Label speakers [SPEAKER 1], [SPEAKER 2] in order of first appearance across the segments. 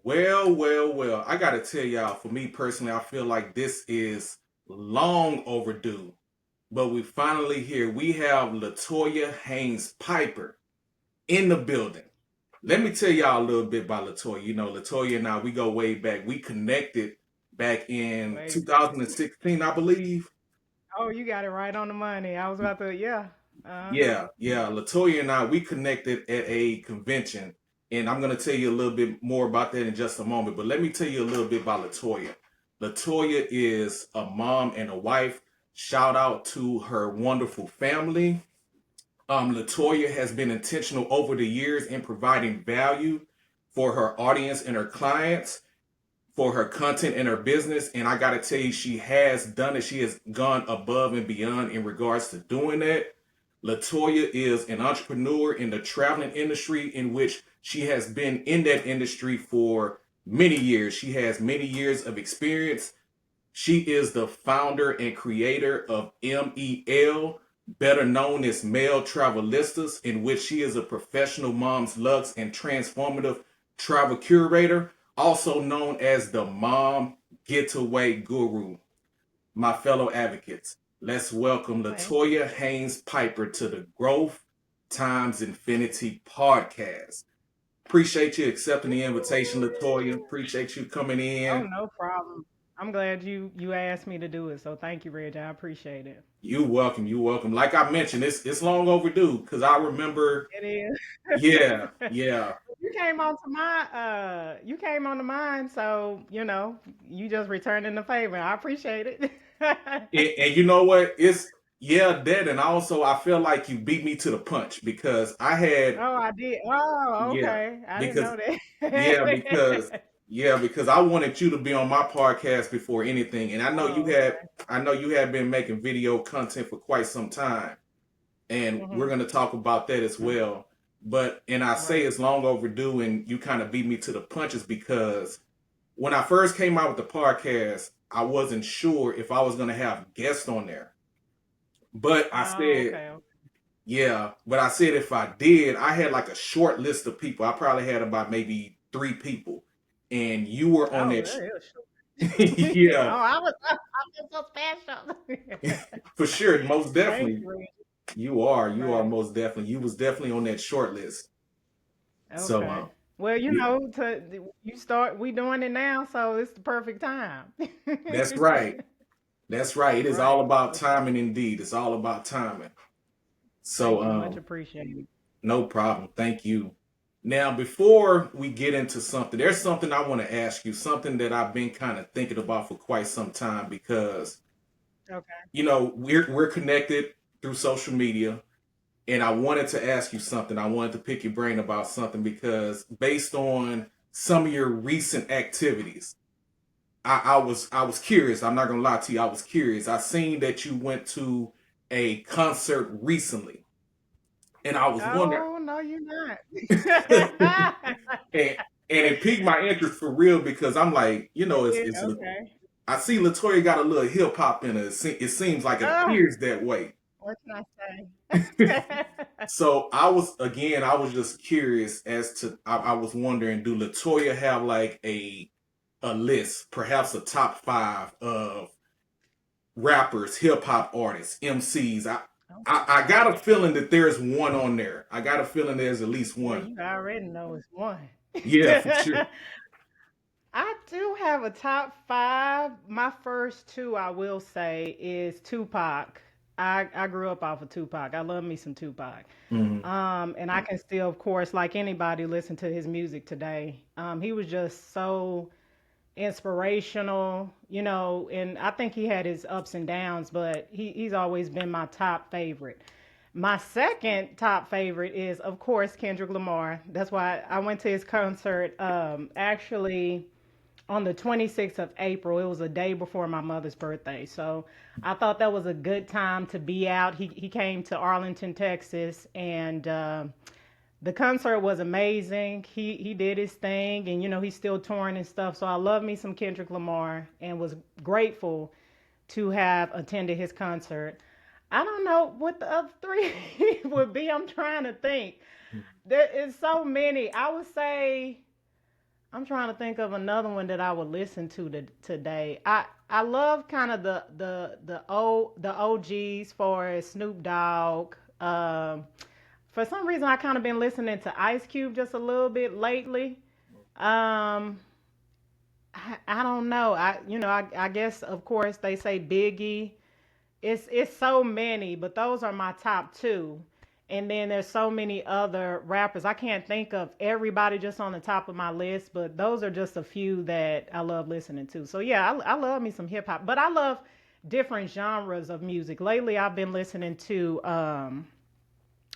[SPEAKER 1] Well. I got to tell y'all, for me personally, I feel like this is long overdue, but we finally here. We have LaToya Haynes-Piper in the building. Let me tell y'all a little bit about LaToya. You know, LaToya and I, we go way back. We connected back in
[SPEAKER 2] Wait a minute.
[SPEAKER 1] 2016, I believe.
[SPEAKER 2] Oh, you got it right on the money. I was about to, yeah. Uh-huh.
[SPEAKER 1] Yeah. LaToya and I, we connected at a convention, and I'm gonna tell you a little bit more about that in just a moment. But let me tell you a little bit about LaToya. LaToya is a mom and a wife. Shout out to her wonderful family. LaToya has been intentional over the years in providing value for her audience and her clients, for her content and her business. And I got to tell you, she has done it. She has gone above and beyond in regards to doing that. LaToya is an entrepreneur in the traveling industry, in which she has been in that industry for many years. She has many years of experience. She is the founder and creator of M.E.L, better known as M.E.L Travelistas, in which she is a professional mom's luxe and transformative travel curator, also known as the Mom Getaway Guru. My fellow advocates, let's welcome
[SPEAKER 2] Wait.
[SPEAKER 1] LaToya Haynes-Piper to the Growth Times Infinity podcast. Appreciate you accepting the invitation, LaToya. Appreciate you coming
[SPEAKER 2] Oh,
[SPEAKER 1] in.
[SPEAKER 2] no problem. I'm glad you asked me to do it. So thank you, Reg. I appreciate it.
[SPEAKER 1] You welcome. You welcome. Like I mentioned, it's long overdue because I remember.
[SPEAKER 2] It is.
[SPEAKER 1] Yeah.
[SPEAKER 2] You came on to mine, so you just returning the favor. I appreciate it.
[SPEAKER 1] And you know what? It's yeah that, and also I feel like you beat me to the punch because I had
[SPEAKER 2] Oh, I did. Oh,
[SPEAKER 1] yeah
[SPEAKER 2] okay. I didn't
[SPEAKER 1] because
[SPEAKER 2] know
[SPEAKER 1] yeah because
[SPEAKER 2] that.
[SPEAKER 1] because I wanted you to be on my podcast before anything, and
[SPEAKER 2] Oh, okay.
[SPEAKER 1] I know you have been making video content for quite some time, and we're
[SPEAKER 2] Mhm.
[SPEAKER 1] going to talk about that as well. But and I say
[SPEAKER 2] Right.
[SPEAKER 1] it's long overdue, and you kind of beat me to the punches because when I first came out with the podcast, I wasn't sure if I was going to have guests on there. But I
[SPEAKER 2] Oh,
[SPEAKER 1] said,
[SPEAKER 2] okay.
[SPEAKER 1] yeah, but I said if I did, I had like a short list of people. I probably had about maybe three people, and you were on
[SPEAKER 2] Oh,
[SPEAKER 1] that.
[SPEAKER 2] that is short. Oh,
[SPEAKER 1] Yeah,
[SPEAKER 2] I was so special.
[SPEAKER 1] for sure, most
[SPEAKER 2] Thank
[SPEAKER 1] definitely.
[SPEAKER 2] you, Reg.
[SPEAKER 1] You are
[SPEAKER 2] Right.
[SPEAKER 1] most definitely. You was definitely on that short list. So,
[SPEAKER 2] Okay. Well,
[SPEAKER 1] yeah,
[SPEAKER 2] we doing it now, so it's the perfect time.
[SPEAKER 1] that's right. That's right. It is all
[SPEAKER 2] Right.
[SPEAKER 1] about
[SPEAKER 2] So
[SPEAKER 1] timing, indeed. It's all about timing. So,
[SPEAKER 2] thank you. Much appreciated.
[SPEAKER 1] no problem. Thank you. Now, before we get into something, there's something I want to ask you, something that I've been kind of thinking about for quite some time because,
[SPEAKER 2] Okay.
[SPEAKER 1] we're connected through social media, and I wanted to ask you something. I wanted to pick your brain about something because based on some of your recent activities, I was curious. I'm not gonna lie to you. I was curious. I seen that you went to a concert recently, and I was wondering,
[SPEAKER 2] Oh, no, you're not.
[SPEAKER 1] and it piqued my interest for real because I'm like,
[SPEAKER 2] It did.
[SPEAKER 1] it's
[SPEAKER 2] Okay.
[SPEAKER 1] I see LaToya got a little hip hop in her. It seems like it
[SPEAKER 2] Oh,
[SPEAKER 1] appears that way.
[SPEAKER 2] what can I say?
[SPEAKER 1] So I was just curious as to I was wondering, do LaToya have like a list, perhaps a top five of rappers, hip hop artists, MCs? I
[SPEAKER 2] Okay.
[SPEAKER 1] got a feeling that there's one on there. I got a feeling there's at least
[SPEAKER 2] Well,
[SPEAKER 1] one.
[SPEAKER 2] you already know it's one.
[SPEAKER 1] Yeah, for sure.
[SPEAKER 2] I do have a top five. My first two, I will say, is Tupac. I grew up off of Tupac. I love me some Tupac.
[SPEAKER 1] Hmm.
[SPEAKER 2] And I can still, of course, like anybody, listen to his music today. He was just so inspirational, and I think he had his ups and downs, but he's always been my top favorite. My second top favorite is, of course, Kendrick Lamar. That's why I went to his concert actually on the 26th of April. It was a day before my mother's birthday. So I thought that was a good time to be out. He came to Arlington, Texas, and the concert was amazing. He did his thing, and he's still touring and stuff. So I love me some Kendrick Lamar, and was grateful to have attended his concert. I don't know what the other three would be. I'm trying to think. There is so many. I would say I'm trying to think of another one that I would listen to today. I love kind of the OGs for Snoop Dogg. For some reason, I kind of been listening to Ice Cube just a little bit lately. Um, I don't know. I guess of course they say Biggie. It's so many, but those are my top two. And then there's so many other rappers. I can't think of everybody just on the top of my list, but those are just a few that I love listening to. So yeah, I love me some hip hop, but I love different genres of music. Lately, I've been listening to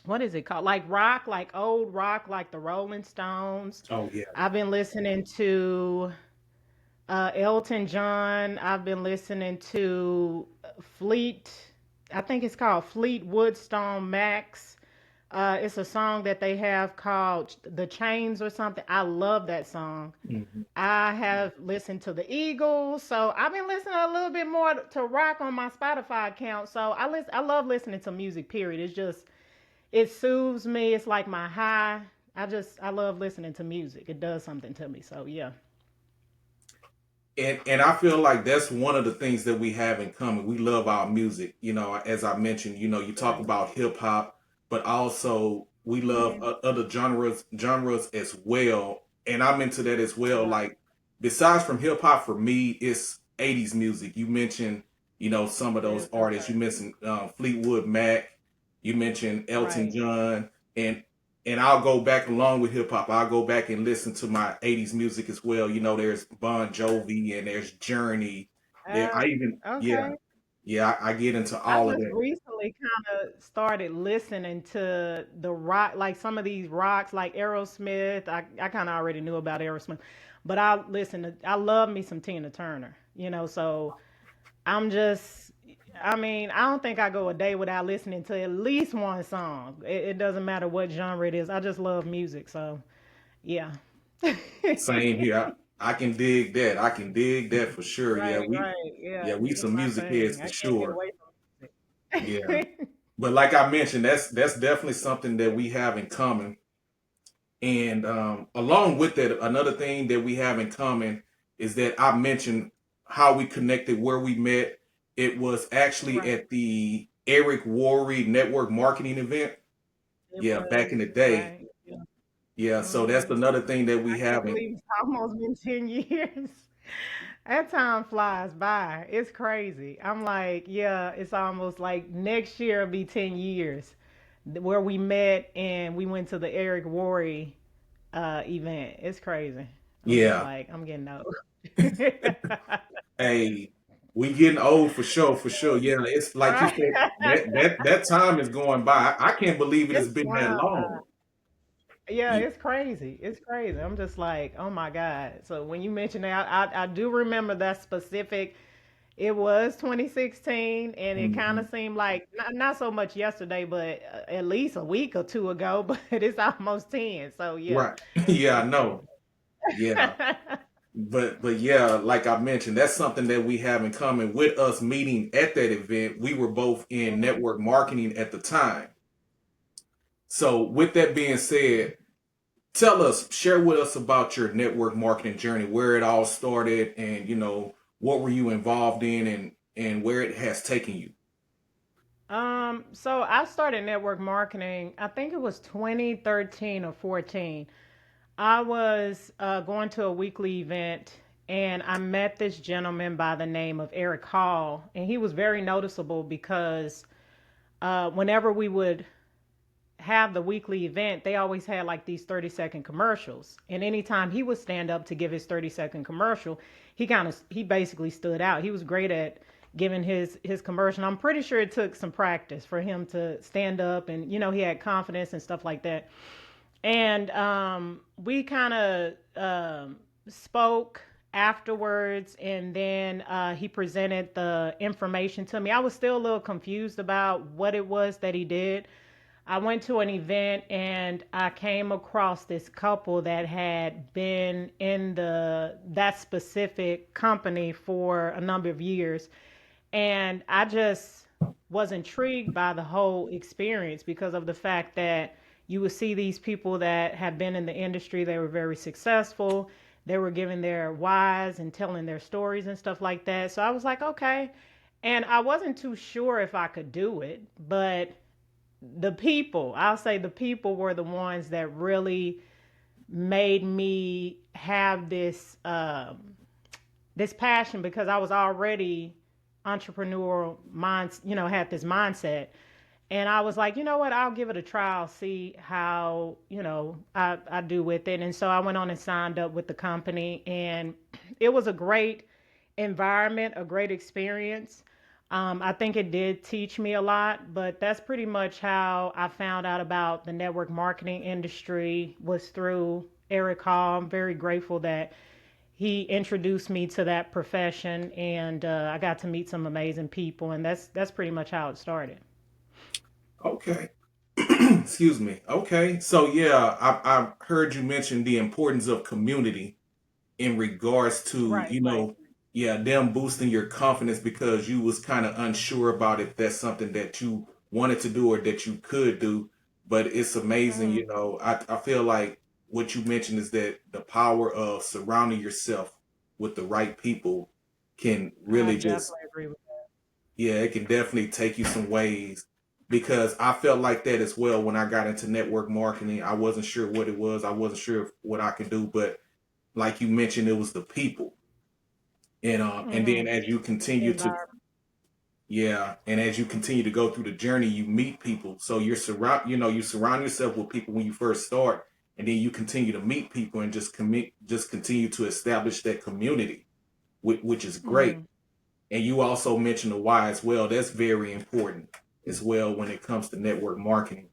[SPEAKER 2] what is it called? Like rock, like old rock, like the Rolling Stones.
[SPEAKER 1] Oh yeah.
[SPEAKER 2] I've been listening to Elton John. I've been listening to Fleet. I think it's called Fleetwood Stone Max. It's a song that they have called "The Chains" or something. I love that song.
[SPEAKER 1] Mhm.
[SPEAKER 2] I have listened to the Eagles, so I've been listening a little bit more to rock on my Spotify account. So I love listening to music. Period. It's just it soothes me. It's like my high. I love listening to music. It does something to me. So yeah.
[SPEAKER 1] And I feel like that's one of the things that we have in common. We love our music. As I mentioned, you talk
[SPEAKER 2] Right.
[SPEAKER 1] about hip hop, but also we love
[SPEAKER 2] Hmm.
[SPEAKER 1] other genres as well. And I'm into that as well.
[SPEAKER 2] Right.
[SPEAKER 1] Like besides from hip hop, for me, it's 80s music. You mentioned, some of those artists. You
[SPEAKER 2] Okay.
[SPEAKER 1] mentioned Fleetwood Mac. You mentioned Elton
[SPEAKER 2] Right.
[SPEAKER 1] John, and I'll go back along with hip hop. I'll go back and listen to my 80s music as well. There's Bon Jovi and there's Journey. There I even yeah,
[SPEAKER 2] Okay.
[SPEAKER 1] yeah, I get into
[SPEAKER 2] I
[SPEAKER 1] all of
[SPEAKER 2] just
[SPEAKER 1] that.
[SPEAKER 2] recently kind of started listening to the rock, like some of these rocks, like Aerosmith. I kind of already knew about Aerosmith, but I love me some Tina Turner, so I'm just, I mean, I don't think I go a day without listening to at least one song. It doesn't matter what genre it is. I just love music. So, yeah.
[SPEAKER 1] Same here. I can dig that. I can dig that for sure. Yeah,
[SPEAKER 2] Right,
[SPEAKER 1] we
[SPEAKER 2] right. Yeah,
[SPEAKER 1] yeah, we
[SPEAKER 2] it's
[SPEAKER 1] some
[SPEAKER 2] my
[SPEAKER 1] music heads
[SPEAKER 2] thing.
[SPEAKER 1] for
[SPEAKER 2] I can't get
[SPEAKER 1] sure.
[SPEAKER 2] away
[SPEAKER 1] Yeah.
[SPEAKER 2] from it.
[SPEAKER 1] But like I mentioned, that's definitely something that we have in common. And along with that, another thing that we have in common is that I mentioned how we connected, where we met. It was actually
[SPEAKER 2] Right.
[SPEAKER 1] at the Eric Worre network marketing event.
[SPEAKER 2] It
[SPEAKER 1] Yeah, back
[SPEAKER 2] was,
[SPEAKER 1] in the day.
[SPEAKER 2] right. Yeah.
[SPEAKER 1] Yeah, so that's
[SPEAKER 2] Hmm.
[SPEAKER 1] another thing that we
[SPEAKER 2] I can't
[SPEAKER 1] have in.
[SPEAKER 2] believe it's almost been 10 years. That time flies by. It's crazy. I'm like, yeah, it's almost like next year will be 10 years where we met and we went to the Eric Worre event. It's crazy. I'm just
[SPEAKER 1] Yeah.
[SPEAKER 2] like, I'm getting old.
[SPEAKER 1] Hey, we getting old for sure, for sure. Yeah, it's like you
[SPEAKER 2] Right.
[SPEAKER 1] said, that time is going by. I can't believe it has
[SPEAKER 2] It's
[SPEAKER 1] been that
[SPEAKER 2] flying
[SPEAKER 1] long.
[SPEAKER 2] by. Yeah,
[SPEAKER 1] Ye-
[SPEAKER 2] it's crazy. It's crazy. I'm just like, oh my God. So when you mentioned that, I do remember that specific. It was 2016, and it kind
[SPEAKER 1] mhm.
[SPEAKER 2] of seemed like not so much yesterday, but at least a week or two ago. But it's almost 10. So yeah,
[SPEAKER 1] Right. Yeah, I
[SPEAKER 2] it's crazy.
[SPEAKER 1] know. Yeah. But yeah, like I mentioned, that's something that we have in common with us meeting at that event. We were both in
[SPEAKER 2] Mhm.
[SPEAKER 1] network marketing at the time. So with that being said, share with us about your network marketing journey, where it all started and what were you involved in and where it has taken you.
[SPEAKER 2] So I started network marketing. I think it was 2013 or 14. I was going to a weekly event and I met this gentleman by the name of Eric Hall. And he was very noticeable because whenever we would have the weekly event, they always had like these 30-second commercials. And anytime he would stand up to give his 30-second commercial, he basically stood out. He was great at giving his commercial. I'm pretty sure it took some practice for him to stand up and he had confidence and stuff like that. And we kind of spoke afterwards, and then he presented the information to me. I was still a little confused about what it was that he did. I went to an event and I came across this couple that had been in the that specific company for a number of years, and I just was intrigued by the whole experience because of the fact that you would see these people that have been in the industry, they were very successful. They were giving their whys and telling their stories and stuff like that. So I was like, okay. And I wasn't too sure if I could do it, but I'll say the people were the ones that really made me have this passion, because I was already entrepreneurial mind, had this mindset. And I was like, you know what, I'll give it a try. I'll see how, I do with it. And so I went on and signed up with the company, and it was a great environment, a great experience. I think it did teach me a lot, but that's pretty much how I found out about the network marketing industry, was through Eric Hall. I'm very grateful that he introduced me to that profession, and I got to meet some amazing people, and that's pretty much how it started.
[SPEAKER 1] Okay. Excuse me. Okay. So yeah, I heard you mention the importance of community in regards to,
[SPEAKER 2] Right, right.
[SPEAKER 1] yeah, them boosting your confidence because you was kind of unsure about if that's something that you wanted to do or that you could do. But it's amazing,
[SPEAKER 2] Hmm.
[SPEAKER 1] I feel like what you mentioned is that the power of surrounding yourself with the right people can
[SPEAKER 2] I
[SPEAKER 1] really just,
[SPEAKER 2] definitely agree with
[SPEAKER 1] yeah, it can definitely take you some ways, because I felt like that as well when I got into network marketing. I wasn't sure what it was. I wasn't sure what I could do, but like you mentioned, it was the people.
[SPEAKER 2] that.
[SPEAKER 1] And
[SPEAKER 2] Hmm.
[SPEAKER 1] then as you
[SPEAKER 2] The
[SPEAKER 1] continue to,
[SPEAKER 2] environment.
[SPEAKER 1] yeah, and as you continue to go through the journey, you meet people. So you surround yourself with people when you first start, and then you continue to meet people and just continue to establish that community, which is great.
[SPEAKER 2] Hmm.
[SPEAKER 1] And you also mentioned the why as well. That's very important as well when it comes to network marketing.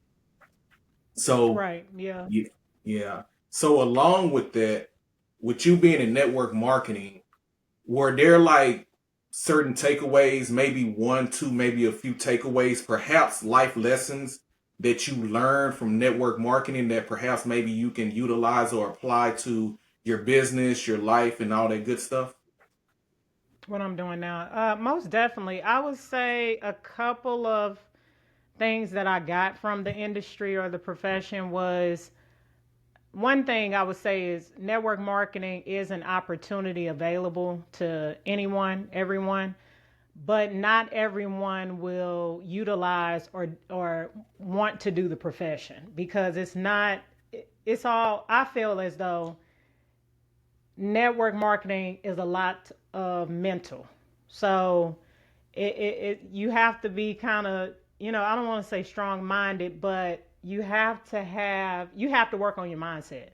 [SPEAKER 1] So,
[SPEAKER 2] Right, yeah.
[SPEAKER 1] yeah, yeah. So along with that, with you being in network marketing, were there like certain takeaways, maybe one, two, maybe a few takeaways, perhaps life lessons that you learned from network marketing that perhaps maybe you can utilize or apply to your business, your life, and all that good stuff?
[SPEAKER 2] What I'm doing now. Most definitely. I would say a couple of things that I got from the industry or the profession was, one thing I would say is network marketing is an opportunity available to anyone, everyone, but not everyone will utilize or want to do the profession, because it's not, it's all, I feel as though network marketing is a lot of mental. So you have to be kind of, I don't want to say strong minded, but you have to work on your mindset.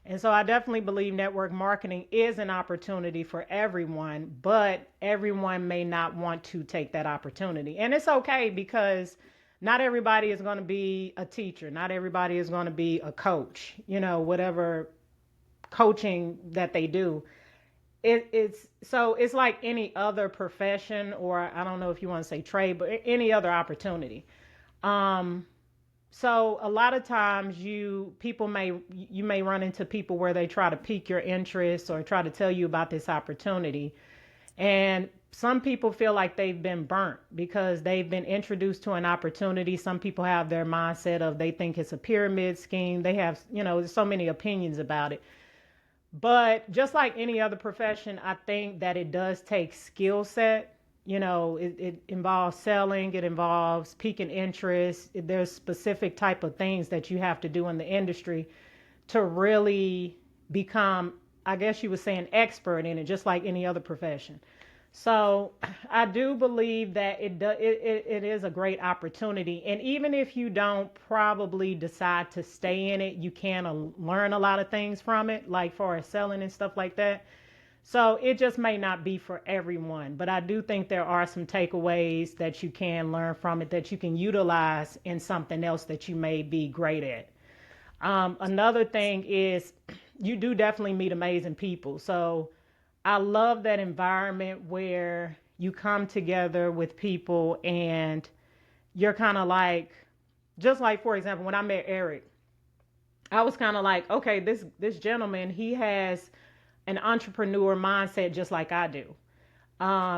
[SPEAKER 2] And so I definitely believe network marketing is an opportunity for everyone, but everyone may not want to take that opportunity. And it's okay, because not everybody is going to be a teacher, not everybody is going to be a coach, whatever coaching that they do. It's like any other profession, or I don't know if you want to say trade, but any other opportunity. Um, so a lot of times you may run into people where they try to pique your interest or try to tell you about this opportunity. And some people feel like they've been burnt because they've been introduced to an opportunity. Some people have their mindset of they think it's a pyramid scheme. They have, there's so many opinions about it. But just like any other profession, I think that it does take skill set. It involves selling, it involves piquing interest. There's specific type of things that you have to do in the industry to really become, I guess you would say, an expert in it, just like any other profession. So I do believe that it is a great opportunity. And even if you don't probably decide to stay in it, you can learn a lot of things from it, like for selling and stuff like that. So it just may not be for everyone. But I do think there are some takeaways that you can learn from it that you can utilize in something else that you may be great at. Another thing is you do definitely meet amazing people. So I love that environment where you come together with people and you're kind of like, just like, for example, when I met Eric, I was kind of like, okay, this gentleman, he has an entrepreneur mindset just like I do.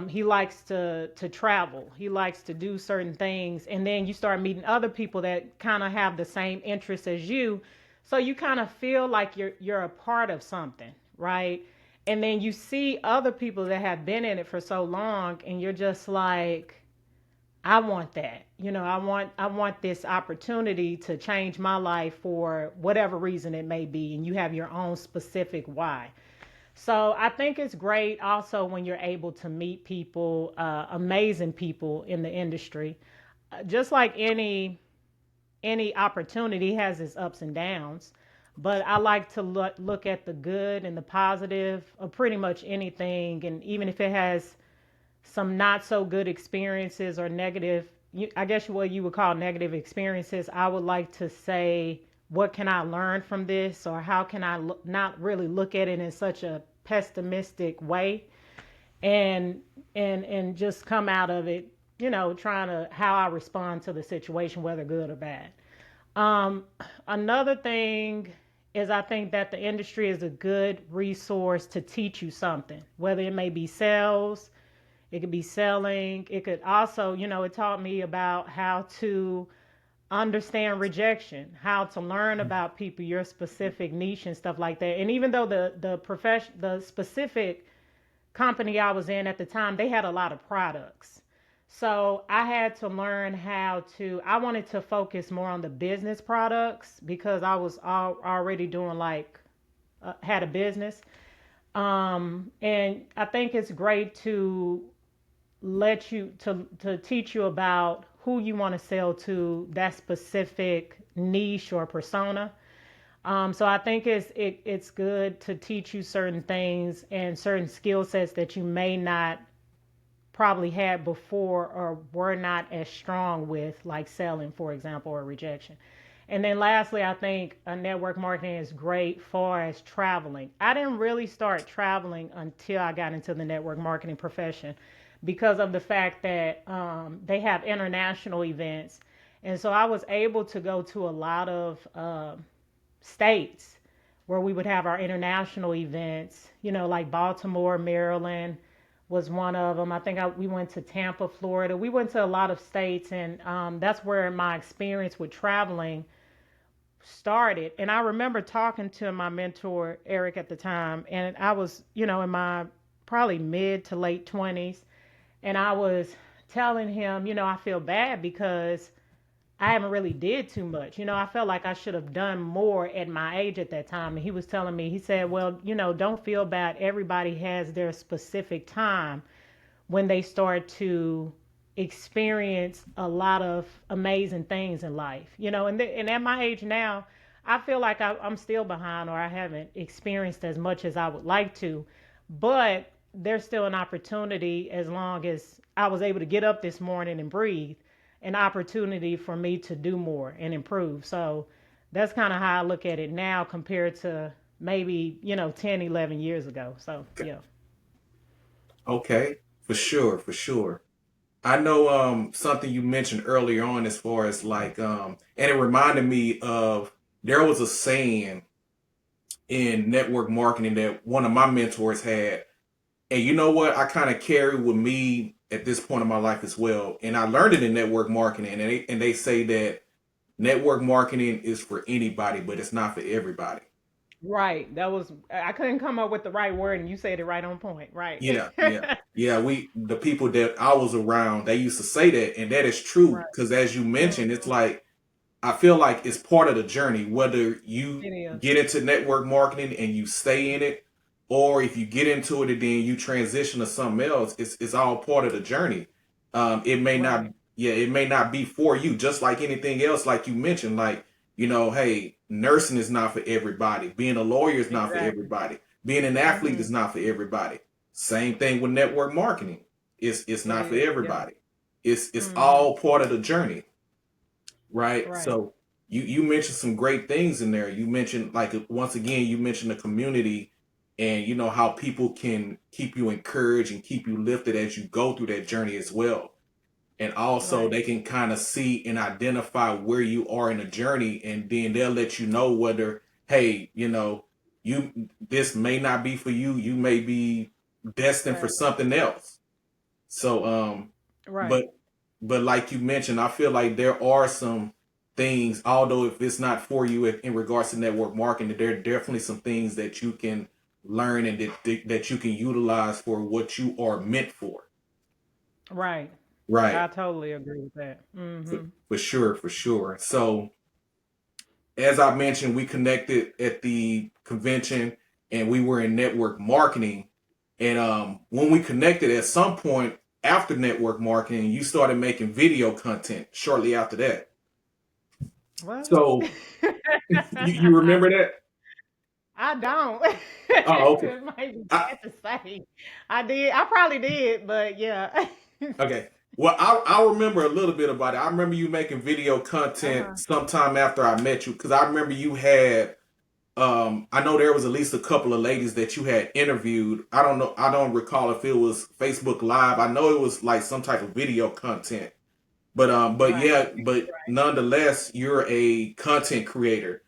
[SPEAKER 2] He likes to travel. He likes to do certain things, and then you start meeting other people that kind of have the same interests as you. So you kind of feel like you're a part of something, right? And then you see other people that have been in it for so long, and you're just like, I want that. I want this opportunity to change my life for whatever reason it may be, and you have your own specific why. So I think it's great also when you're able to meet people, amazing people in the industry. Just like any opportunity has its ups and downs, but I like to look at the good and the positive of pretty much anything, and even if it has some not so good experiences or negative, I guess what you would call negative experiences, I would like to say, what can I learn from this, or how can I not really look at it in such a pessimistic way, and and just come out of it, trying to how I respond to the situation, whether good or bad. Um, Another thing is I think that the industry is a good resource to teach you something, whether it may be sales, it could be selling. It could also, it taught me about how to understand rejection, how to learn about people, your specific niche and stuff like that. And even though the specific company I was in at the time, they had a lot of products. So I had to learn I wanted to focus more on the business products because I was already doing had a business. And I think it's great to to teach you about who you want to sell to, that specific niche or persona. So I think it's good to teach you certain things and certain skill sets that you may not probably had before or were not as strong with, like selling, for example, or rejection. And then lastly, I think network marketing is great for as traveling. I didn't really start traveling until I got into the network marketing profession because of the fact that they have international events. And so I was able to go to a lot of states where we would have our international events, like Baltimore, Maryland was one of them. I think we went to Tampa, Florida. We went to a lot of states, and that's where my experience with traveling started. And I remember talking to my mentor, Eric, at the time, and I was, in my probably mid to late 20s. And I was telling him, I feel bad because I haven't really did too much. I felt like I should have done more at my age at that time. And he was telling me, he said, well, don't feel bad. Everybody has their specific time when they start to experience a lot of amazing things in life, and at my age now, I feel like I'm still behind, or I haven't experienced as much as I would like to, but there's still an opportunity. As long as I was able to get up this morning and breathe, an opportunity for me to do more and improve. So that's kind of how I look at it now compared to maybe 10, 11 years ago. So yeah.
[SPEAKER 1] Okay, for sure, for sure. I know something you mentioned earlier on as far as like and it reminded me of there was a saying in network marketing that one of my mentors had. And you know what? I kind of carry with me at this point in my life as well. And I learned it in network marketing. And they say that network marketing is for anybody, but it's not for everybody.
[SPEAKER 2] Right. I couldn't come up with the right word, and you said it right on point. Right.
[SPEAKER 1] Yeah, yeah. Yeah, the people that I was around, they used to say that, and that is true.
[SPEAKER 2] Right.
[SPEAKER 1] Because as you mentioned, it's
[SPEAKER 2] Mhm.
[SPEAKER 1] like I feel like it's part of the journey, whether you
[SPEAKER 2] It is.
[SPEAKER 1] get into network marketing and you stay in it, or if you get into it and then you transition to something else, it's all part of the journey. It may not,
[SPEAKER 2] Right.
[SPEAKER 1] yeah, it may not be for you, just like anything else, like you mentioned, like, hey, nursing is not for everybody. Being a lawyer is not for
[SPEAKER 2] Exactly.
[SPEAKER 1] everybody. Being an athlete
[SPEAKER 2] Hmm.
[SPEAKER 1] is not for everybody. Same thing with network marketing. It's
[SPEAKER 2] It
[SPEAKER 1] not for
[SPEAKER 2] is. Yeah.
[SPEAKER 1] everybody. It's
[SPEAKER 2] Hmm.
[SPEAKER 1] all part of the journey, right?
[SPEAKER 2] Right.
[SPEAKER 1] So you mentioned some great things in there. You mentioned like once again, you mentioned the community and how people can keep you encouraged and keep you lifted as you go through that journey as well. And also
[SPEAKER 2] Right.
[SPEAKER 1] they can kind of see and identify where you are in the journey and then they'll let you know whether, hey, you this may not be for you. You may be destined for
[SPEAKER 2] Right.
[SPEAKER 1] something else. So
[SPEAKER 2] Right.
[SPEAKER 1] but like you mentioned, I feel like there are some things, although if it's not for you in regards to network marketing, there are definitely some things that you can learn and that you can utilize for what you are meant for.
[SPEAKER 2] Right.
[SPEAKER 1] Right.
[SPEAKER 2] I totally agree with that.
[SPEAKER 1] For,
[SPEAKER 2] Hmm.
[SPEAKER 1] for sure, for sure. So as I mentioned, we connected at the convention and we were in network marketing. And when we connected at some point after network marketing, you started making video content shortly after that.
[SPEAKER 2] What?
[SPEAKER 1] So you remember that?
[SPEAKER 2] I don't.
[SPEAKER 1] Oh, okay.
[SPEAKER 2] It might be
[SPEAKER 1] I,
[SPEAKER 2] bad to say. I did. I probably did, but yeah.
[SPEAKER 1] okay. Well, I remember a little bit about it. I remember you making video content
[SPEAKER 2] Uh-huh.
[SPEAKER 1] sometime after I met you because I remember you had I know there was at least a couple of ladies that you had interviewed. I don't know. I don't recall if it was Facebook Live. I know it was like some type of video content. But
[SPEAKER 2] Right.
[SPEAKER 1] yeah, but nonetheless, you're a content creator.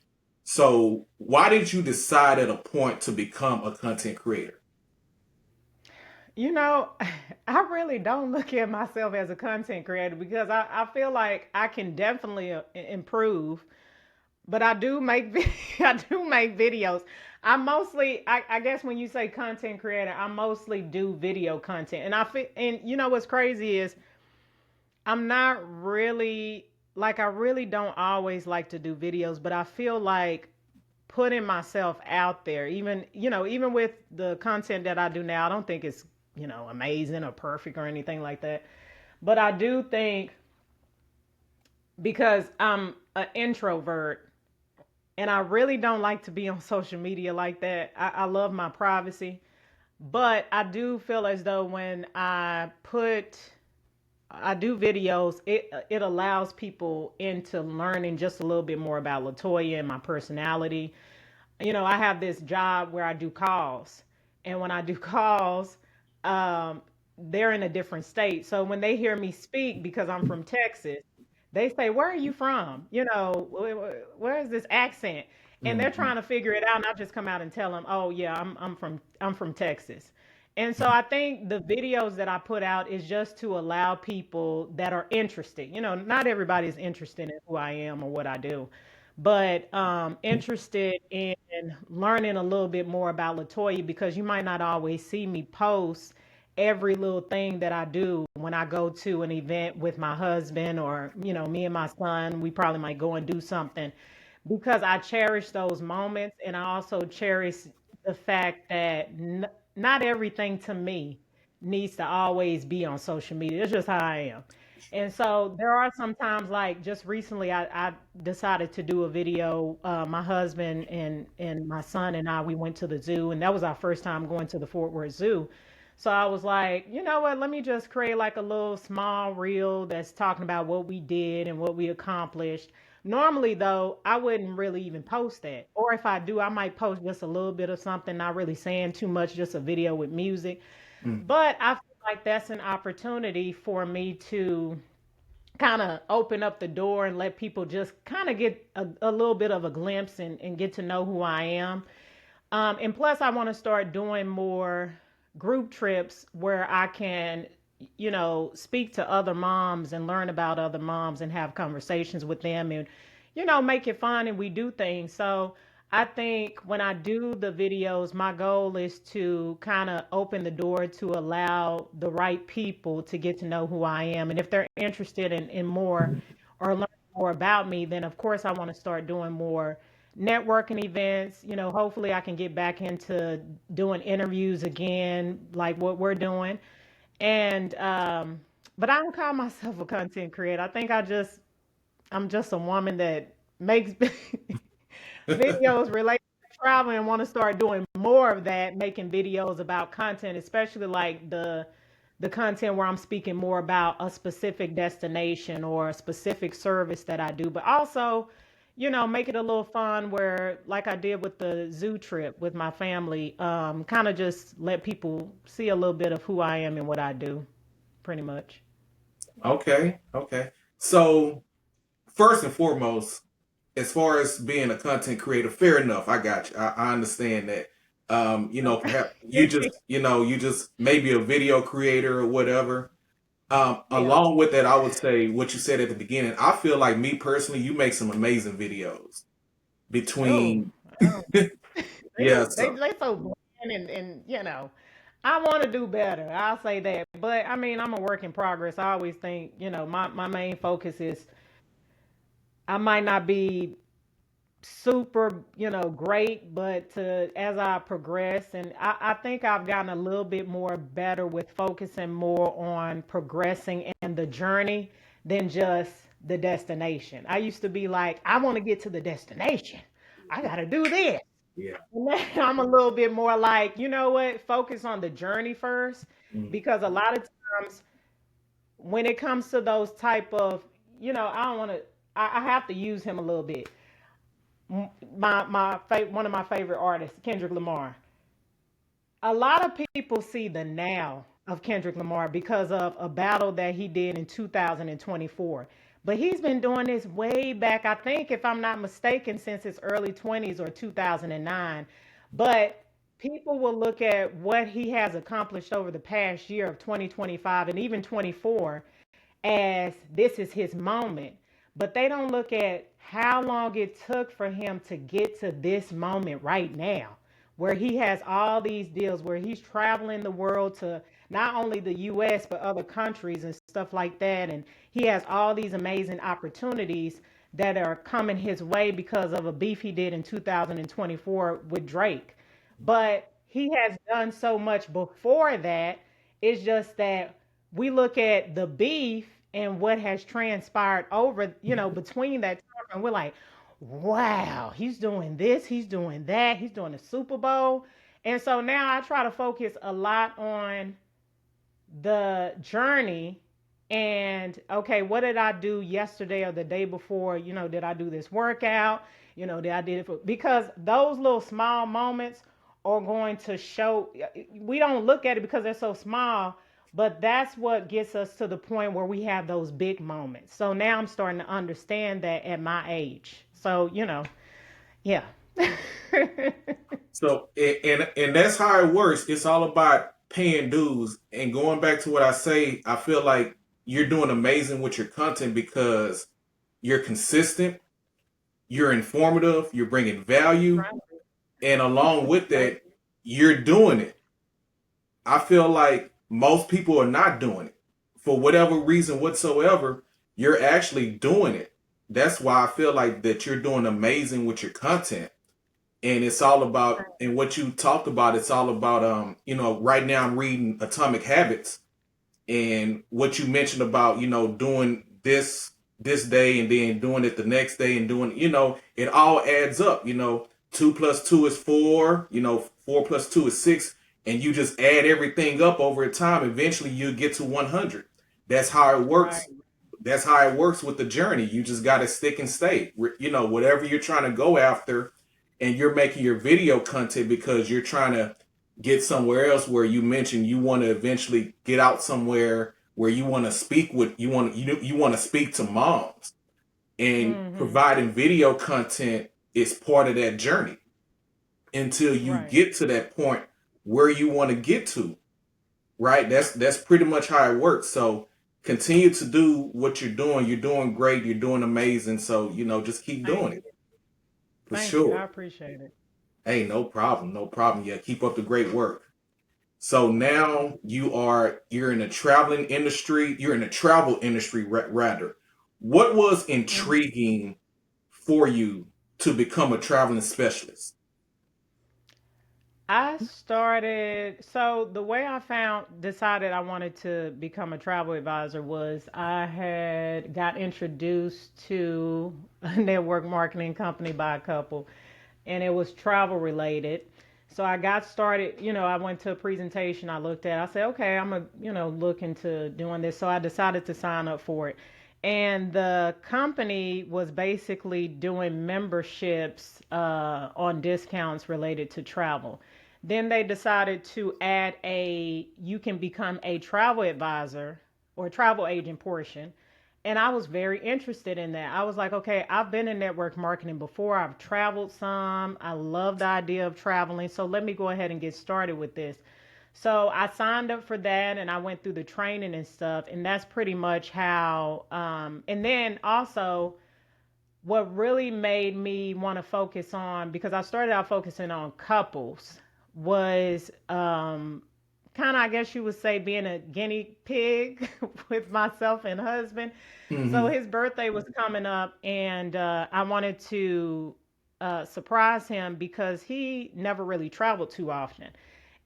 [SPEAKER 1] So why did you decide at a point to become a content creator?
[SPEAKER 2] You know, I really don't look at myself as a content creator because I feel like I can definitely improve, but I do make I do make videos. I guess when you say content creator, I mostly do video content. And I feel, and you know what's crazy is I'm not really like I really don't always like to do videos, but I feel like putting myself out there, even even with the content that I do now, I don't think it's amazing or perfect or anything like that. But I do think because I'm an introvert and I really don't like to be on social media like that. I love my privacy, but I do feel as though when I do videos, it allows people into learning just a little bit more about LaToya and my personality. I have this job where I do calls, and when I do calls, um, they're in a different state. So when they hear me speak, because I'm from Texas, they say, "Where are you from? Where is this accent?" And they're
[SPEAKER 1] Mhm.
[SPEAKER 2] trying to figure it out, and I just come out and tell them, "Oh yeah, I'm from Texas." And so I think the videos that I put out is just to allow people that are interested. Not everybody is interested in who I am or what I do, but interested in learning a little bit more about LaToya because you might not always see me post every little thing that I do when I go to an event with my husband or me and my son. We probably might go and do something because I cherish those moments, and I also cherish the fact that not everything to me needs to always be on social media. It's just how I am. And so there are some times, like just recently, I decided to do a video. My husband and my son and I, we went to the zoo, and that was our first time going to the Fort Worth Zoo. So I was like, you know what? Let me just create like a little small reel that's talking about what we did and what we accomplished. Normally, though, I wouldn't really even post that. Or if I do, I might post just a little bit of something, not really saying too much, just a video with music.
[SPEAKER 1] Mhm.
[SPEAKER 2] But I feel like that's an opportunity for me to kind of open up the door and let people just kind of get a little bit of a glimpse and get to know who I am. And plus, I want to start doing more group trips where I can, speak to other moms and learn about other moms and have conversations with them and, make it fun and we do things. So I think when I do the videos, my goal is to kind of open the door to allow the right people to get to know who I am. And if they're interested in more or learn more about me, then of course I want to start doing more networking events. Hopefully I can get back into doing interviews again, like what we're doing. And but I don't call myself a content creator. I think I'm just a woman that makes videos related to travel and want to start doing more of that, making videos about content, especially like the content where I'm speaking more about a specific destination or a specific service that I do, but also, make it a little fun where, like I did with the zoo trip with my family, kind of just let people see a little bit of who I am and what I do, pretty much.
[SPEAKER 1] Okay, okay. So first and foremost, as far as being a content creator, fair enough. I got you. I understand that. Perhaps you just maybe a video creator or whatever.
[SPEAKER 2] Yeah.
[SPEAKER 1] Along with that, I would say what you said at the beginning. I feel like me personally, you make some amazing videos
[SPEAKER 2] Oh,
[SPEAKER 1] between
[SPEAKER 2] oh. They
[SPEAKER 1] yeah.
[SPEAKER 2] just they
[SPEAKER 1] So
[SPEAKER 2] they so bland and I want to do better. I'll say that. But I mean, I'm a work in progress. I always think, my main focus is I might not be super, great, but as I progress, and I think I've gotten a little bit more better with focusing more on progressing and the journey than just the destination. I used to be like, I want to get to the destination. I got to do this.
[SPEAKER 1] Yeah.
[SPEAKER 2] And now I'm a little bit more like, you know what? Focus on the journey first,
[SPEAKER 1] Mm.
[SPEAKER 2] because a lot of times when it comes to those type of, I don't want to. I have to use him a little bit. One of my favorite artists, Kendrick Lamar. A lot of people see the now of Kendrick Lamar because of a battle that he did in 2024. But he's been doing this way back, I think, if I'm not mistaken, since his early 20s or 2009. But people will look at what he has accomplished over the past year of 2025 and even 24 as this is his moment. But they don't look at how long it took for him to get to this moment right now, where he has all these deals, where he's traveling the world to not only the US, but other countries and stuff like that. And he has all these amazing opportunities that are coming his way because of a beef he did in 2024 with Drake. But he has done so much before that. It's just that we look at the beef and what has transpired over, between that time, and we're like, wow, he's doing this, he's doing that, he's doing the Super Bowl. And so now I try to focus a lot on the journey and okay, what did I do yesterday or the day before? Did I do this workout? Did I did it because those little small moments are going to show. We don't look at it because they're so small, but that's what gets us to the point where we have those big moments. So now I'm starting to understand that at my age. So, yeah.
[SPEAKER 1] So and that's how it works. It's all about paying dues. And going back to what I say, I feel like you're doing amazing with your content because you're consistent, you're informative, you're bringing value,
[SPEAKER 2] Right.
[SPEAKER 1] and along with
[SPEAKER 2] Thank
[SPEAKER 1] that, you're doing it. I feel like most people are not doing it for whatever reason whatsoever. You're actually doing it. That's why I feel like that you're doing amazing with your content. And it's all about, and what you talked about, it's all about, right now I'm reading Atomic Habits, and what you mentioned about, doing this day and then doing it the next day and doing, it all adds up. 2 plus 2 is 4. 4 plus 2 is 6, and you just add everything up over time. Eventually, you get to 100. That's how it
[SPEAKER 2] you. Right.
[SPEAKER 1] works. That's how it works with the journey. You just got to stick and stay. Whatever you're trying to go after, and you're making your video content because you're trying to get somewhere else, where you mentioned you want to eventually get out somewhere where you want to speak with, you want to speak to moms, and
[SPEAKER 2] Mm-hmm.
[SPEAKER 1] providing video content is part of that journey until you
[SPEAKER 2] Right.
[SPEAKER 1] get to that point where you want to get to, right? That's pretty much how it works. So continue to do what you're doing. You're doing great. You're doing amazing. So, just keep
[SPEAKER 2] Thank
[SPEAKER 1] doing
[SPEAKER 2] you.
[SPEAKER 1] it for
[SPEAKER 2] Thank you. I
[SPEAKER 1] sure.
[SPEAKER 2] appreciate it.
[SPEAKER 1] Hey, no problem. No problem. Yeah, keep up the great work. So now you're in the traveling industry. You're in the travel industry, rather. What was
[SPEAKER 2] Mhm.
[SPEAKER 1] intriguing for you to become a traveling specialist?
[SPEAKER 2] I started, so the way decided I wanted to become a travel advisor was I had got introduced to a network marketing company by a couple, and it was travel related. So I got started, I went to a presentation, I looked at, I said, okay, I'm look into doing this. So I decided to sign up for it. And the company was basically doing memberships on discounts related to travel. Then they decided to add you can become a travel advisor or travel agent portion. And I was very interested in that. I was like, okay, I've been in network marketing before. I've traveled some. I love the idea of traveling. So let me go ahead and get started with this. So I signed up for that and I went through the training and stuff. And that's pretty much how, and then also, what really made me want to focus on, because I started out focusing on couples, was kind of, I guess you would say, being a guinea pig with myself and husband. So
[SPEAKER 1] Hmm.
[SPEAKER 2] his birthday was coming up, and I wanted to surprise him because he never really traveled too often.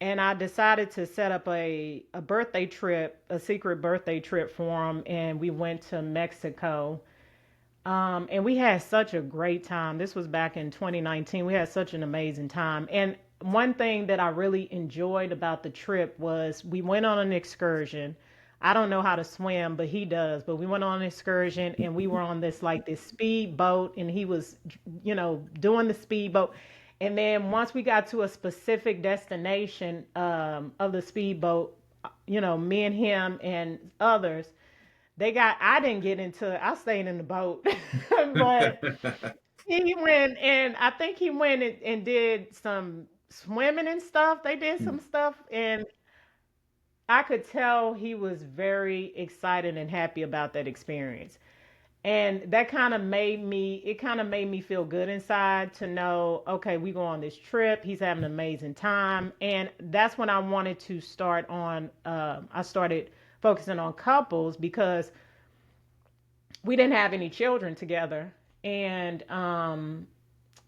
[SPEAKER 2] And I decided to set up a birthday trip, a secret birthday trip for him, and we went to Mexico. And we had such a great time. This was back in 2019. We had such an amazing time. And one thing that I really enjoyed about the trip was we went on an excursion. I don't know how to swim, but he does. But we went on an excursion and we were on this speed boat, and he was, doing the speed boat. And then once we got to a specific destination of the speedboat, me and him and others, I didn't get into it. I stayed in the boat. But he went, and I think he went and did some swimming and stuff. They did some stuff, and I could tell he was very excited and happy about that experience. And that kind of made me feel good inside to know, okay, we go on this trip. He's having an amazing time. And that's when I wanted to I started focusing on couples because we didn't have any children together. And